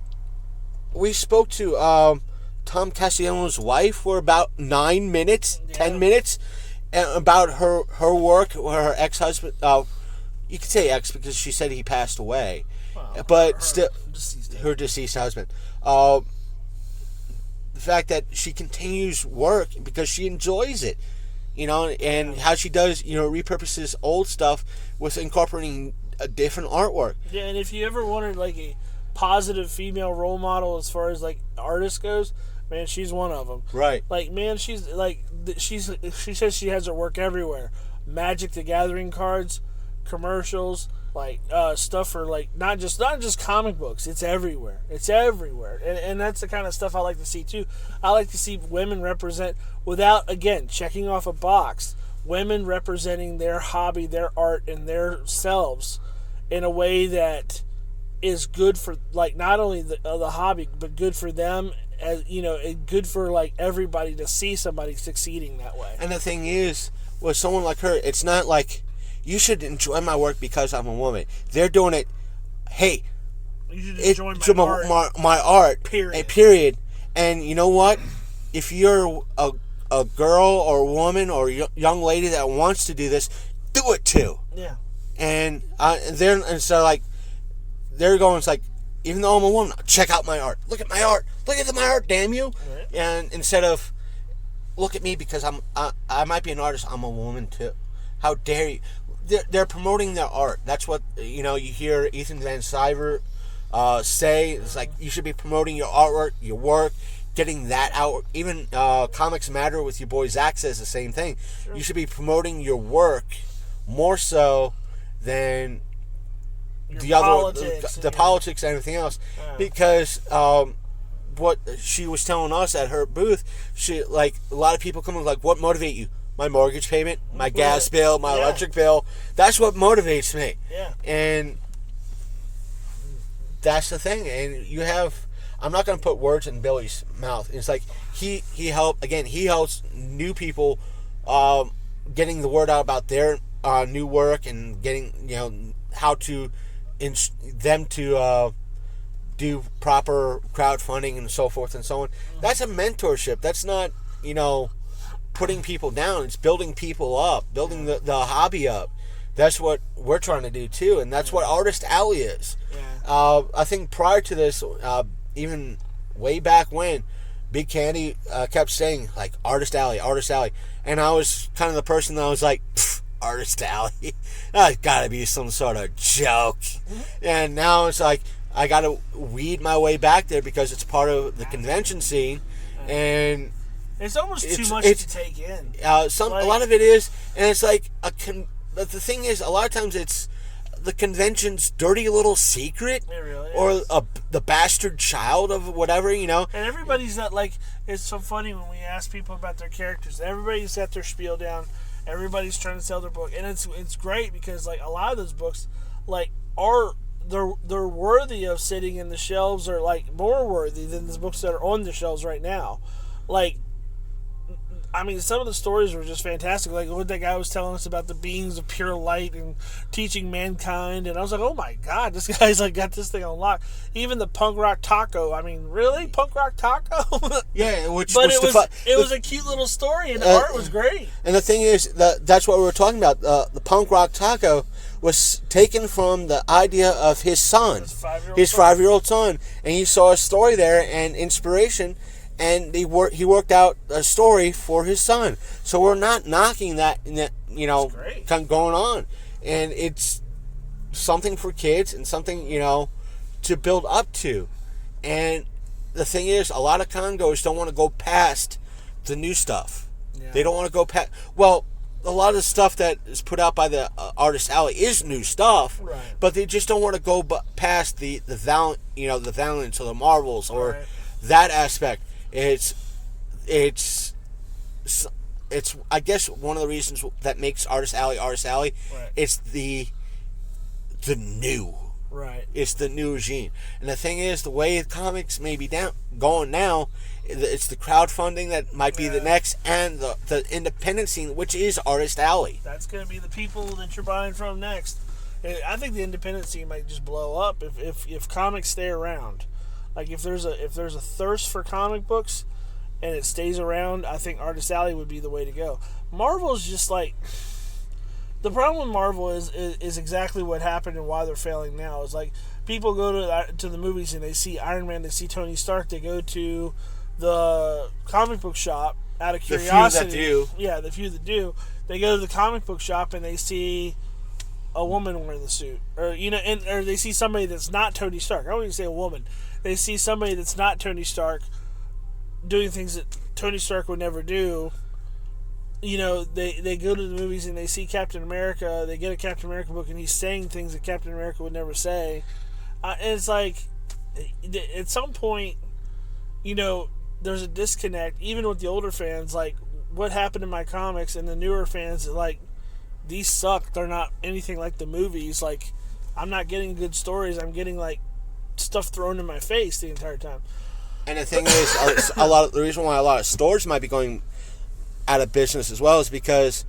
we spoke to Tom Castellanos' wife for about 9 minutes, 10 minutes, about her work, her ex-husband. You could say ex because she said he passed away, but still, her deceased husband. The fact that she continues work because she enjoys it, and how she does, repurposes old stuff with incorporating a different artwork. Yeah, and if you ever wanted like a positive female role model as far as like artist goes, man, she's one of them. Right. Like, man, she says she has her work everywhere. Magic the Gathering cards, commercials, like stuff for like not just comic books. It's everywhere. And that's the kind of stuff I like to see too. I like to see women represent without, again, checking off a box. Women representing their hobby, their art, and their selves in a way that is good for like not only the hobby, but good for them, as good for like everybody to see somebody succeeding that way. And the thing is, with someone like her, it's not like you should enjoy my work because I'm a woman. They're doing it. Hey, you should enjoy my art. Period. Period. And you know what? If you're a girl or a woman or a young lady that wants to do this, do it too. Yeah. And so like they're going, it's like, even though I'm a woman, check out my art. Look at my art. Look at my art, damn you. Right. And instead of look at me because I might be an artist, I'm a woman too. How dare you? They're promoting their art. That's what you hear Ethan Van Sciver say. It's like you should be promoting your artwork, your work, getting that out. Even Comics Matter with your boy Zach says the same thing. Sure. You should be promoting your work more so than the politics and everything else. Because what she was telling us at her booth, a lot of people come and like, what motivate you? My mortgage payment, my gas bill, my electric bill. That's what motivates me. Yeah. And that's the thing. And you have, I'm not going to put words in Billy's mouth. It's like he helps new people getting the word out about their new work and getting, how to them to do proper crowdfunding and so forth and so on. That's a mentorship. That's not, putting people down. It's building people up, building the hobby up. That's what we're trying to do too, and that's what Artist Alley is. Yeah. I think prior to this, even way back when, Big Candy kept saying like Artist Alley, and I was kind of the person that was like, Artist Alley, that's got to be some sort of joke. And now it's like I got to weed my way back there because it's part of the convention scene, and it's almost too much to take in. A lot of it is, and it's like but the thing is, a lot of times it's the convention's dirty little secret, it really or is. The bastard child of whatever, And everybody's not like. It's so funny when we ask people about their characters. Everybody's got their spiel down. Everybody's trying to sell their book, and it's great because like a lot of those books, like they're worthy of sitting in the shelves, or like more worthy than the books that are on the shelves right now, like. I mean, some of the stories were just fantastic. Like what that guy was telling us about the beings of pure light and teaching mankind. And I was like, oh my God, this guy's like got this thing on lock. Even the punk rock taco. I mean, really? Punk rock taco? Yeah, it was a cute little story, and the art was great. And the thing is, that's what we were talking about. The punk rock taco was taken from the idea of his son, his 5-year-old son. And he saw a story there and inspiration. And he worked out a story for his son. So we're not knocking that going on. And it's something for kids and something, to build up to. And the thing is, a lot of congoers don't want to go past the new stuff. Yeah. They don't want to go past... Well, a lot of the stuff that is put out by the Artist Alley is new stuff. Right. But they just don't want to go past the Valiants or the Marvels or that aspect. It's I guess one of the reasons that makes Artist Alley. Right. It's the new. Right. It's the new regime. And the thing is, the way comics may be going now, it's the crowdfunding that might be the next, and the independent scene, which is Artist Alley. That's going to be the people that you're buying from next. I think the independent scene might just blow up if comics stay around. Like if there's a thirst for comic books and it stays around, I think Artist Alley would be the way to go. Marvel's just like, the problem with Marvel is exactly what happened and why they're failing now. Is like people go to the movies and they see Iron Man, they see Tony Stark, they go to the comic book shop out of curiosity. The few that do. Yeah, the few that do. They go to the comic book shop and they see a woman wearing the suit, or or they see somebody that's not Tony Stark. I don't even say a woman. They see somebody that's not Tony Stark doing things that Tony Stark would never do. They go to the movies and they see Captain America. They get a Captain America book and he's saying things that Captain America would never say. And it's like, at some point, there's a disconnect, even with the older fans, like, what happened in my comics, and the newer fans, like, these suck. They're not anything like the movies. Like, I'm not getting good stories. I'm getting, like, stuff thrown in my face the entire time. And the thing is, the reason why a lot of stores might be going out of business as well is because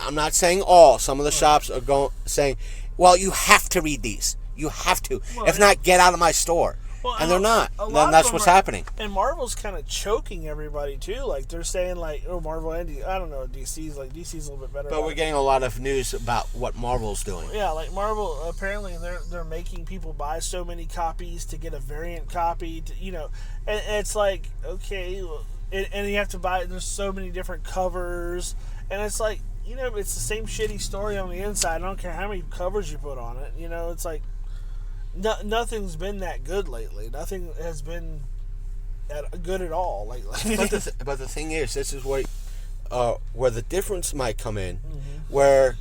I'm not saying all. Some of the shops are saying, well, you have to read these. You have to. Well, if not, get out of my store. Well, and they're not. Then that's what's happening. And Marvel's kind of choking everybody too. Like they're saying, like, oh, Marvel and I don't know. DC's a little bit better. But we're getting a lot of news about what Marvel's doing. Yeah, like Marvel. Apparently, they're making people buy so many copies to get a variant copy. And it's like, okay, and you have to buy. There's so many different covers, and it's like, it's the same shitty story on the inside. I don't care how many covers you put on it. It's like. Nothing's been that good lately. Nothing has been good at all lately. But the thing is, this is where the difference might come in, where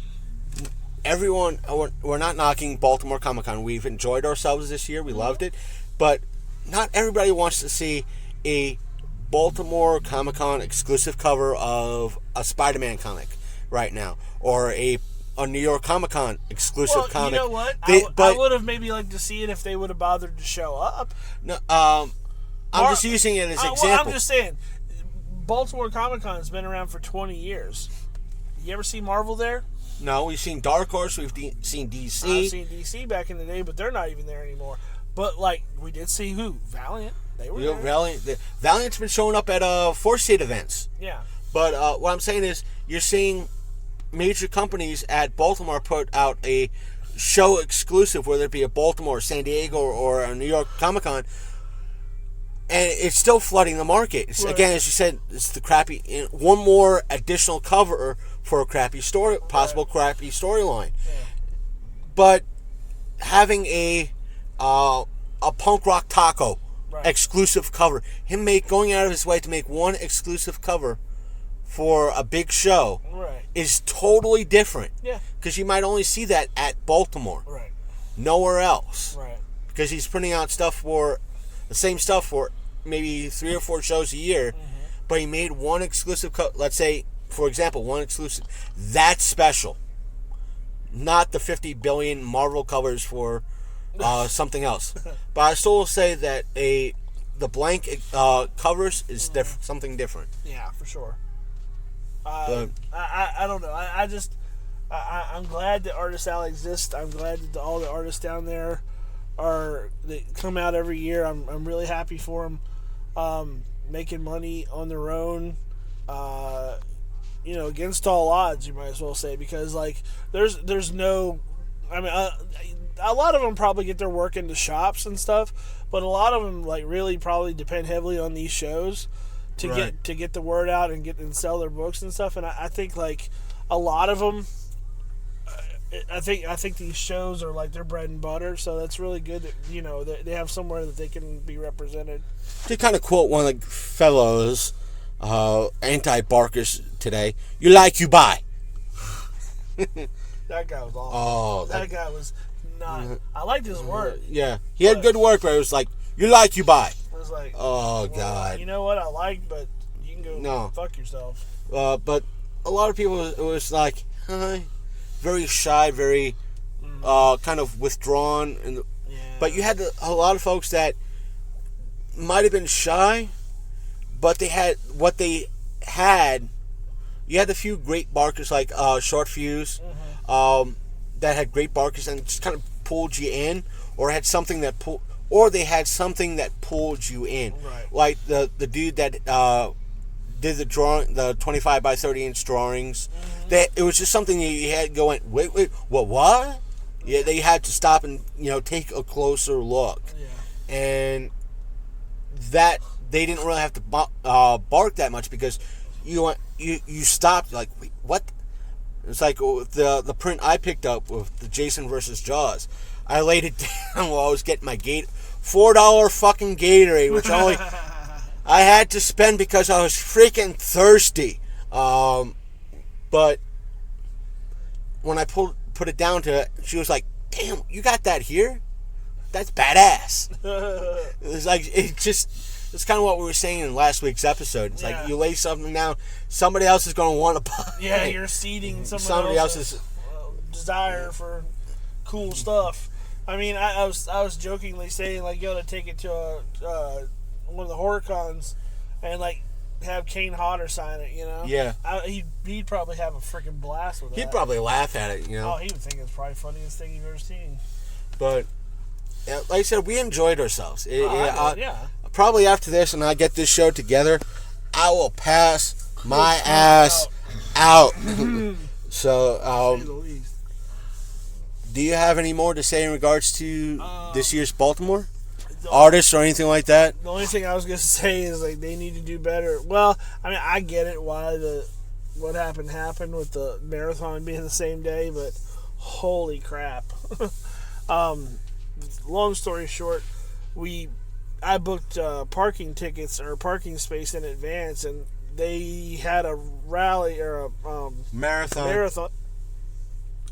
everyone, we're not knocking Baltimore Comic Con. We've enjoyed ourselves this year. We loved it. But not everybody wants to see a Baltimore Comic Con exclusive cover of a Spider-Man comic right now, or a New York Comic Con exclusive comic. You know what? I would have maybe liked to see it if they would have bothered to show up. No, I'm just using it as an example. Well, I'm just saying, Baltimore Comic Con has been around for 20 years. You ever see Marvel there? No, we've seen Dark Horse, we've seen DC. I've seen DC back in the day, but they're not even there anymore. But, like, we did see who? Valiant. They were there. Valiant's been showing up at Force State events. Yeah. But what I'm saying is, you're seeing major companies at Baltimore put out a show exclusive, whether it be a Baltimore, San Diego, or a New York Comic Con, and it's still flooding the market. Right. Again, as you said, it's the crappy, one more additional cover for a crappy story, possible crappy storyline. Yeah. But having a punk rock taco exclusive cover, going out of his way to make one exclusive cover for a big show is totally different. Yeah. Because you might only see that at Baltimore. Right. Nowhere else. Right. Because he's putting out the same stuff for maybe 3 or 4 shows a year, but he made one exclusive, let's say, for example, one exclusive. That's special. Not the 50 billion Marvel covers for something else. But I still will say that the blank covers is something different. Yeah, for sure. I don't know. I'm glad that Artist Alley exists. I'm glad that all the artists down there they come out every year. I'm really happy for them, making money on their own. Against all odds, you might as well say, because like there's no. I mean, a lot of them probably get their work into shops and stuff, but a lot of them like really probably depend heavily on these shows to get the word out and sell their books and stuff. And I think like a lot of them, I think these shows are like their bread and butter. So that's really good that they have somewhere that they can be represented. To kind of quote one of the fellows, anti-Barkers today, "You like, you buy." That guy was awful. That guy was not. I liked his work. Yeah, he had good work, but it was like, "You like, you buy." I was like, God. You know what? I like, but you can go fuck yourself. But a lot of people, it was like very shy, very kind of withdrawn, Yeah. but you had a lot of folks that might have been shy, but they had what they had. You had a few great barkers like Short Fuse, that had great barkers and just kind of pulled you in, or had something that they had something that pulled you in. Right. Like the dude that did the 25 by 30 inch drawings. That it was just something that you had going. Wait, what? Yeah, they had to stop and take a closer look, and that they didn't really have to bark that much because you stopped like, wait, what? It's like the print I picked up with the Jason versus Jaws. I laid it down while I was getting my $4 fucking Gatorade, which only I had to spend because I was freaking thirsty. But when I put it down to it, she was like, "Damn, you got that here? That's badass." It's like it's kind of what we were saying in last week's episode. It's like you lay something down, somebody else is going to want to buy. Yeah, you're seeding somebody else's desire for cool stuff. I mean, I was jokingly saying like, you got to take it to one of the horror cons and like have Kane Hodder sign it. Yeah. He'd probably have a freaking blast with that. He'd probably laugh at it. Oh, he would think it's probably the funniest thing you've ever seen. But like I said, we enjoyed ourselves. Yeah. Probably after this, and I get this show together, I will pass my ass out. So, do you have any more to say in regards to this year's Baltimore artists or anything like that? The only thing I was gonna say is like they need to do better. Well, I mean, I get it why what happened with the marathon being the same day, but holy crap. Long story short, I booked parking tickets or parking space in advance, and they had a rally or a marathon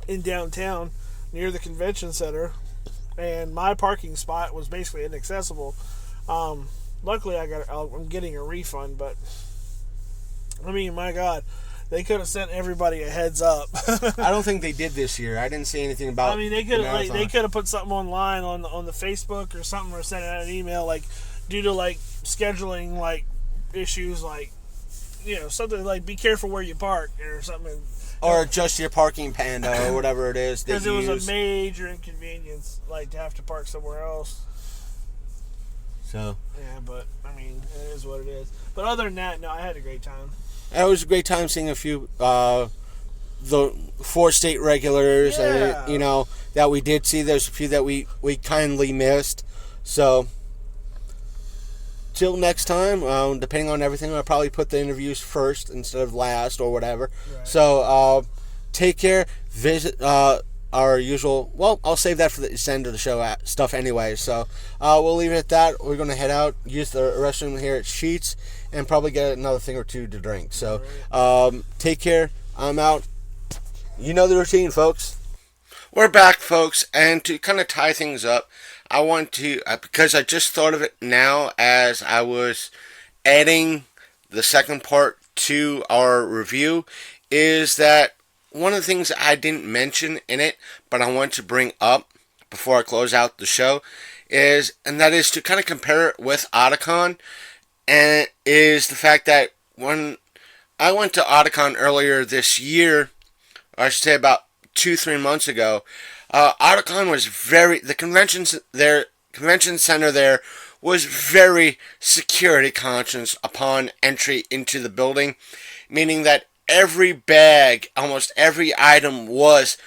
in downtown near the convention center, and my parking spot was basically inaccessible. Luckily, I'm getting a refund, but I mean, my God, they could have sent everybody a heads up. I don't think they did this year. I didn't see anything about. I mean, they could have put something online on the Facebook or something, or sent out an email like due to like scheduling like issues, like something like be careful where you park or something. Or adjust your parking panda or whatever it is. Because it was a major inconvenience, like to have to park somewhere else. So. Yeah, but I mean, it is what it is. But other than that, no, I had a great time. It was a great time seeing a few the 4 state regulars, and that we did see. There's a few that we kindly missed. So till next time, depending on everything, I'll probably put the interviews first instead of last or whatever. Right. So take care. Visit our usual. Well, I'll save that for the end of the show stuff anyway. So we'll leave it at that. We're gonna head out, use the restroom here at Sheets, and probably get another thing or two to drink. So take care. I'm out. You know the routine, folks. We're back, folks, and to kind of tie things up, I want to, because I just thought of it now as I was adding the second part to our review, is that one of the things I didn't mention in it, but I want to bring up before I close out the show, and that is to kind of compare it with Otakon, and is the fact that when I went to Otakon earlier this year, or I should say about 2-3 months ago, Otakon was the convention center there was very security conscious upon entry into the building, meaning that every bag, almost every item was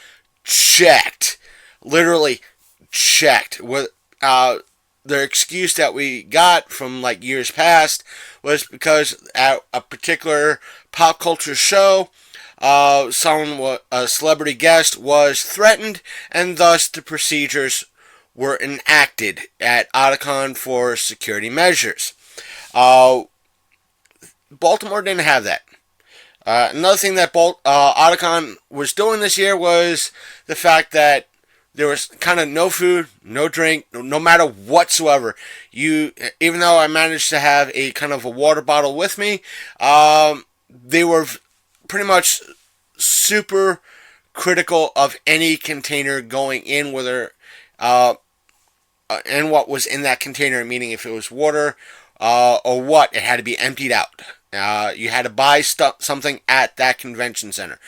checked, literally checked. With the excuse that we got from like years past was because at a particular pop culture show, a celebrity guest was threatened, and thus the procedures were enacted at Otakon for security measures. Baltimore didn't have that. Another thing that Otakon was doing this year was the fact that there was kind of no food, no drink, no matter whatsoever. Even though I managed to have a kind of a water bottle with me, they were pretty much super critical of any container going in, whether and what was in that container, meaning if it was water or what, it had to be emptied out. You had to buy something at that convention center.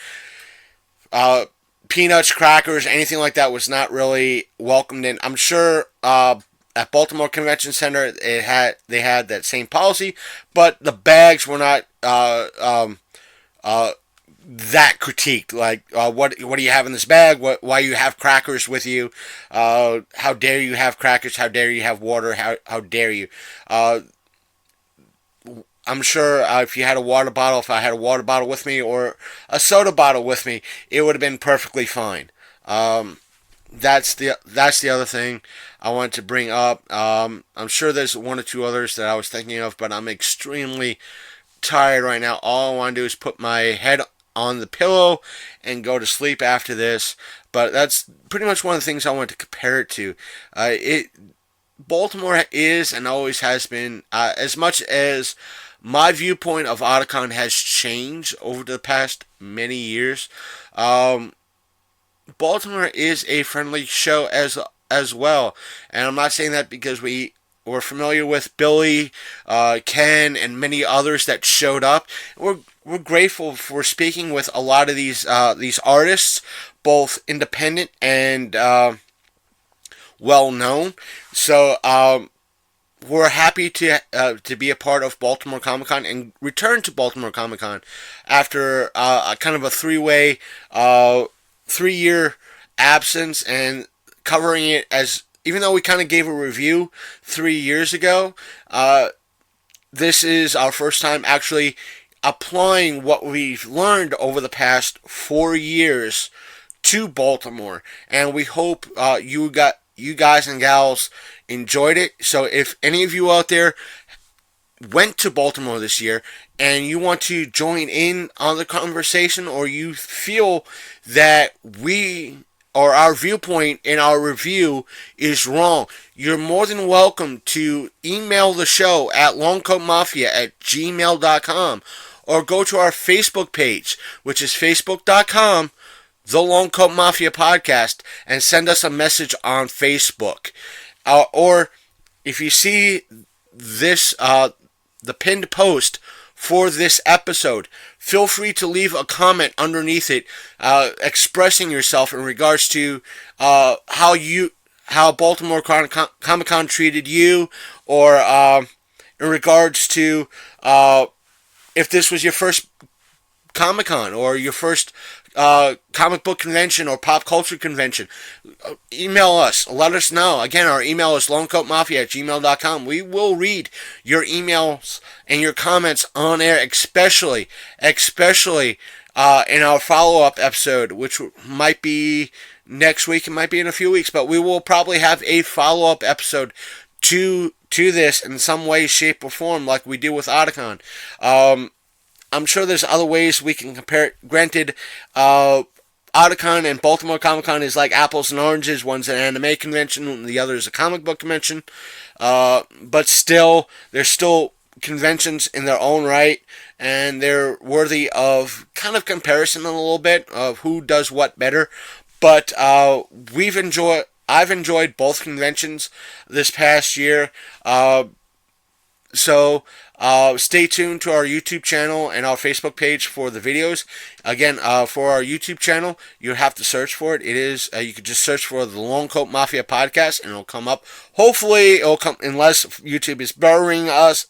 Peanuts, crackers, anything like that was not really welcomed in. I'm sure at Baltimore Convention Center they had that same policy, but the bags were not that critiqued. Like, what do you have in this bag? Why you have crackers with you? How dare you have crackers? How dare you have water? How dare you? I'm sure if you had a water bottle, if I had a water bottle with me or a soda bottle with me, it would have been perfectly fine. That's the other thing I wanted to bring up. I'm sure there's one or two others that I was thinking of, but I'm extremely tired right now. All I want to do is put my head on the pillow and go to sleep after this. But that's pretty much one of the things I want to compare it to. Baltimore is and always has been, as much as my viewpoint of Otakon has changed over the past many years, Baltimore is a friendly show as well. And I'm not saying that because we're familiar with Billy, Ken, and many others that showed up. We're grateful for speaking with a lot of these artists, both independent and well known. So we're happy to be a part of Baltimore Comic Con and return to Baltimore Comic Con after a kind of a 3-year absence, and covering it as, even though we kind of gave a review 3 years ago, this is our first time actually applying what we've learned over the past 4 years to Baltimore, and we hope you guys and gals enjoyed it. So if any of you out there went to Baltimore this year and you want to join in on the conversation, or you feel that we or our viewpoint in our review is wrong, you're more than welcome to email the show at longcoatmafia@gmail.com, or go to our Facebook page, which is facebook.com The Long Coat Mafia Podcast, and send us a message on Facebook. Or if you see this, the pinned post for this episode, feel free to leave a comment underneath it, expressing yourself in regards to how Baltimore Comic Con treated you, or in regards to if this was your first Comic Con or your first comic book convention or pop culture convention. Email us. Let us know. Again, our email is longcoatmafia@gmail.com. We will read your emails and your comments on air, especially in our follow-up episode, which might be next week. It might be in a few weeks, but we will probably have a follow-up episode to this in some way, shape, or form, like we do with Otakon. I'm sure there's other ways we can compare it. Granted, Otakon and Baltimore Comic Con is like apples and oranges. One's an anime convention, and the other is a comic book convention. But still, they're still conventions in their own right, and they're worthy of kind of comparison a little bit of who does what better. But I've enjoyed both conventions this past year. So stay tuned to our YouTube channel and our Facebook page for the videos. Again, for our YouTube channel, you have to search for it. It is you could just search for the Long Coat Mafia Podcast, and it'll come up. Hopefully, it'll come, unless YouTube is burying us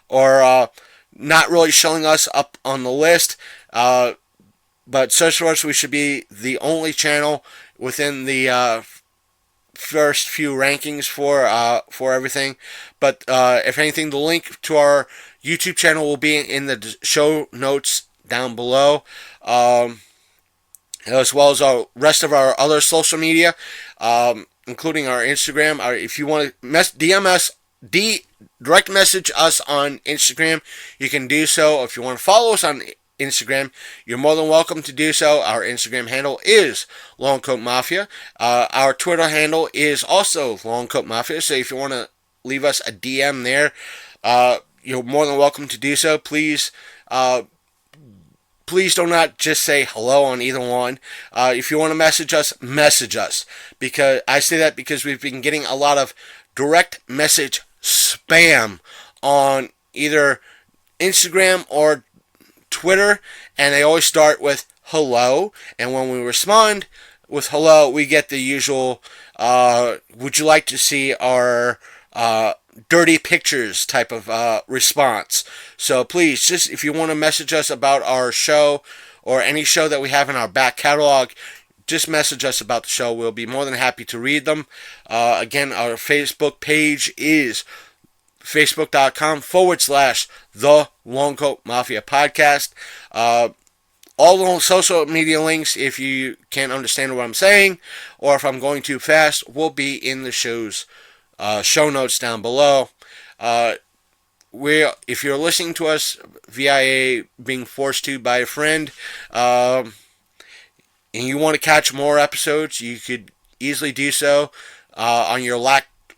or not really showing us up on the list. But search for us. We should be the only channel within the first few rankings for everything. But if anything, the link to our YouTube channel will be in the show notes down below, as well as our rest of our other social media, including our Instagram. If you want to DM us, direct message us on Instagram, you can do so. If you want to follow us on Instagram, you're more than welcome to do so. Our Instagram handle is Longcoat Mafia. Our Twitter handle is also Longcoat Mafia. So if you want to leave us a DM there, you're more than welcome to do so. Please please do not just say hello on either one. If you want to message us, message us. Because I say that because we've been getting a lot of direct message spam on either Instagram or Twitter, and they always start with hello. And when we respond with hello, we get the usual, would you like to see our dirty pictures type of response. So please, just if you want to message us about our show or any show that we have in our back catalog, just message us about the show. We'll be more than happy to read them. Again, our Facebook page is facebook.com/The Longcoat Mafia Podcast. All the social media links, if you can't understand what I'm saying or if I'm going too fast, will be in the show's show notes down below. If you're listening to us via being forced to by a friend, and you want to catch more episodes, you could easily do so on your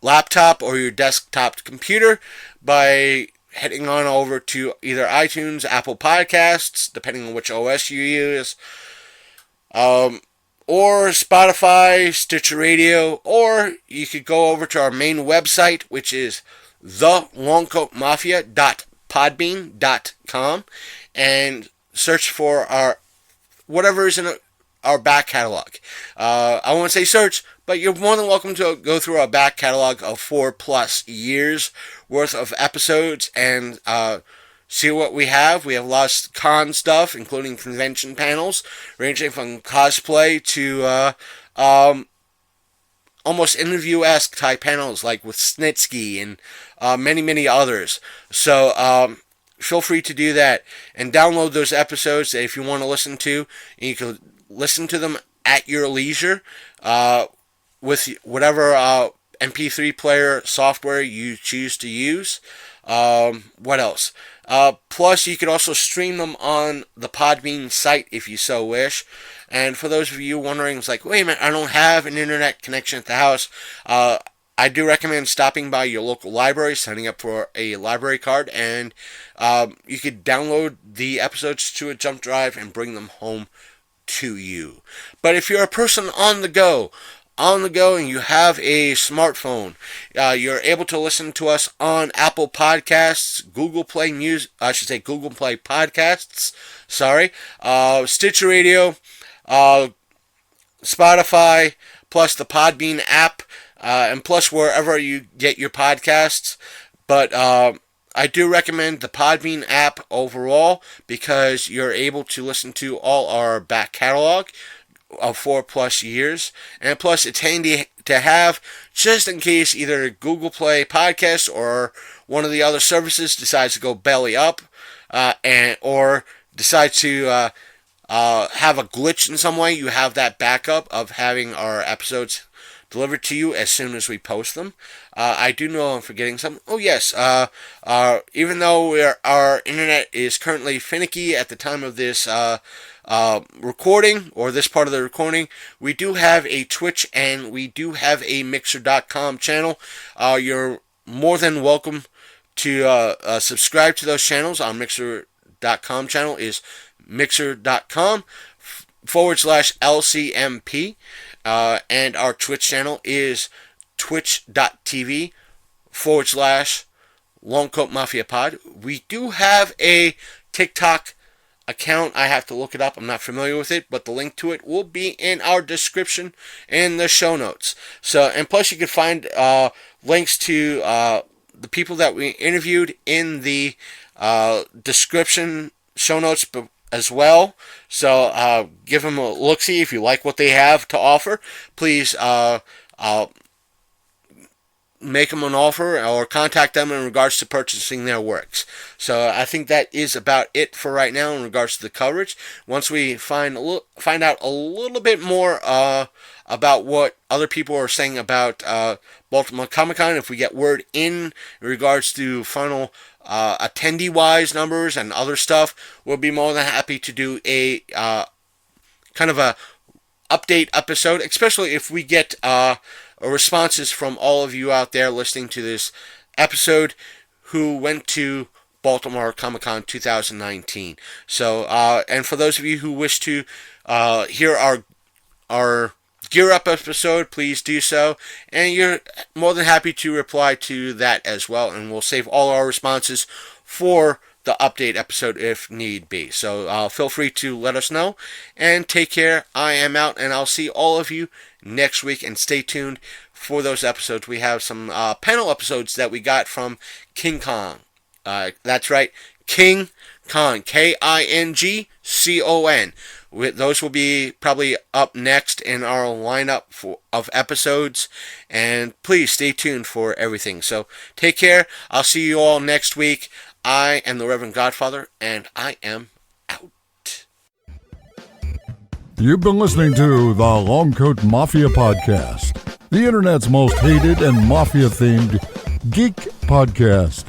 laptop or your desktop computer by heading on over to either iTunes, Apple Podcasts, depending on which OS you use, or Spotify, Stitcher Radio, or you could go over to our main website, which is thelongcoatmafia.podbean.com, and search for our whatever is in our back catalog. I won't say search, but you're more than welcome to go through our back catalog of 4+ years worth of episodes and see what we have. We have a lot of con stuff, including convention panels, ranging from cosplay to almost interview-esque type panels, like with Snitsky and many, many others. So feel free to do that and download those episodes if you want to listen to. And you can listen to them at your leisure with whatever MP3 player software you choose to use. What else? Plus, you could also stream them on the Podbean site if you so wish. And for those of you wondering, it's like, wait a minute, I don't have an internet connection at the house. I do recommend stopping by your local library, signing up for a library card, and you could download the episodes to a jump drive and bring them home to you. But if you're a person on the go and you have a smartphone, you're able to listen to us on Apple Podcasts, Google Play Podcasts, Stitcher Radio, Spotify, plus the Podbean app, and plus wherever you get your podcasts. But I do recommend the Podbean app overall because you're able to listen to all our back catalog of 4+ years, and plus it's handy to have just in case either Google Play Podcast or one of the other services decides to go belly up, or decides to have a glitch in some way. You have that backup of having our episodes delivered to you as soon as we post them. I do know I'm forgetting something. Oh yes, even though our internet is currently finicky at the time of this recording, or this part of the recording, we do have a Twitch and we do have a Mixer.com channel. You're more than welcome to subscribe to those channels. Our Mixer.com channel is mixer.com/LCMP. And our Twitch channel is twitch.tv/Longcoat Mafia Pod. We do have a TikTok account. I have to look it up. I'm not familiar with it, but the link to it will be in our description in the show notes. So, and plus you can find links to the people that we interviewed in the description show notes as well. So give them a look-see if you like what they have to offer. Please make them an offer or contact them in regards to purchasing their works. So I think that is about it for right now in regards to the coverage. Once we find out a little bit more about what other people are saying about Baltimore Comic Con, if we get word in regards to final attendee-wise numbers and other stuff, we'll be more than happy to do a kind of a update episode, especially if we get responses from all of you out there listening to this episode who went to Baltimore Comic Con 2019. So, and for those of you who wish to hear our Gear Up episode, please do so, and you're more than happy to reply to that as well, and we'll save all our responses for the update episode if need be. So feel free to let us know, and take care. I am out, and I'll see all of you next week, and stay tuned for those episodes. We have some panel episodes that we got from King Kong. That's right, King Con, Kingcon. Those will be probably up next in our lineup of episodes, and please stay tuned for everything. So take care. I'll see you all next week. I am the Reverend Godfather, and I am out. You've been listening to the Longcoat Mafia Podcast, the internet's most hated and mafia-themed geek podcast.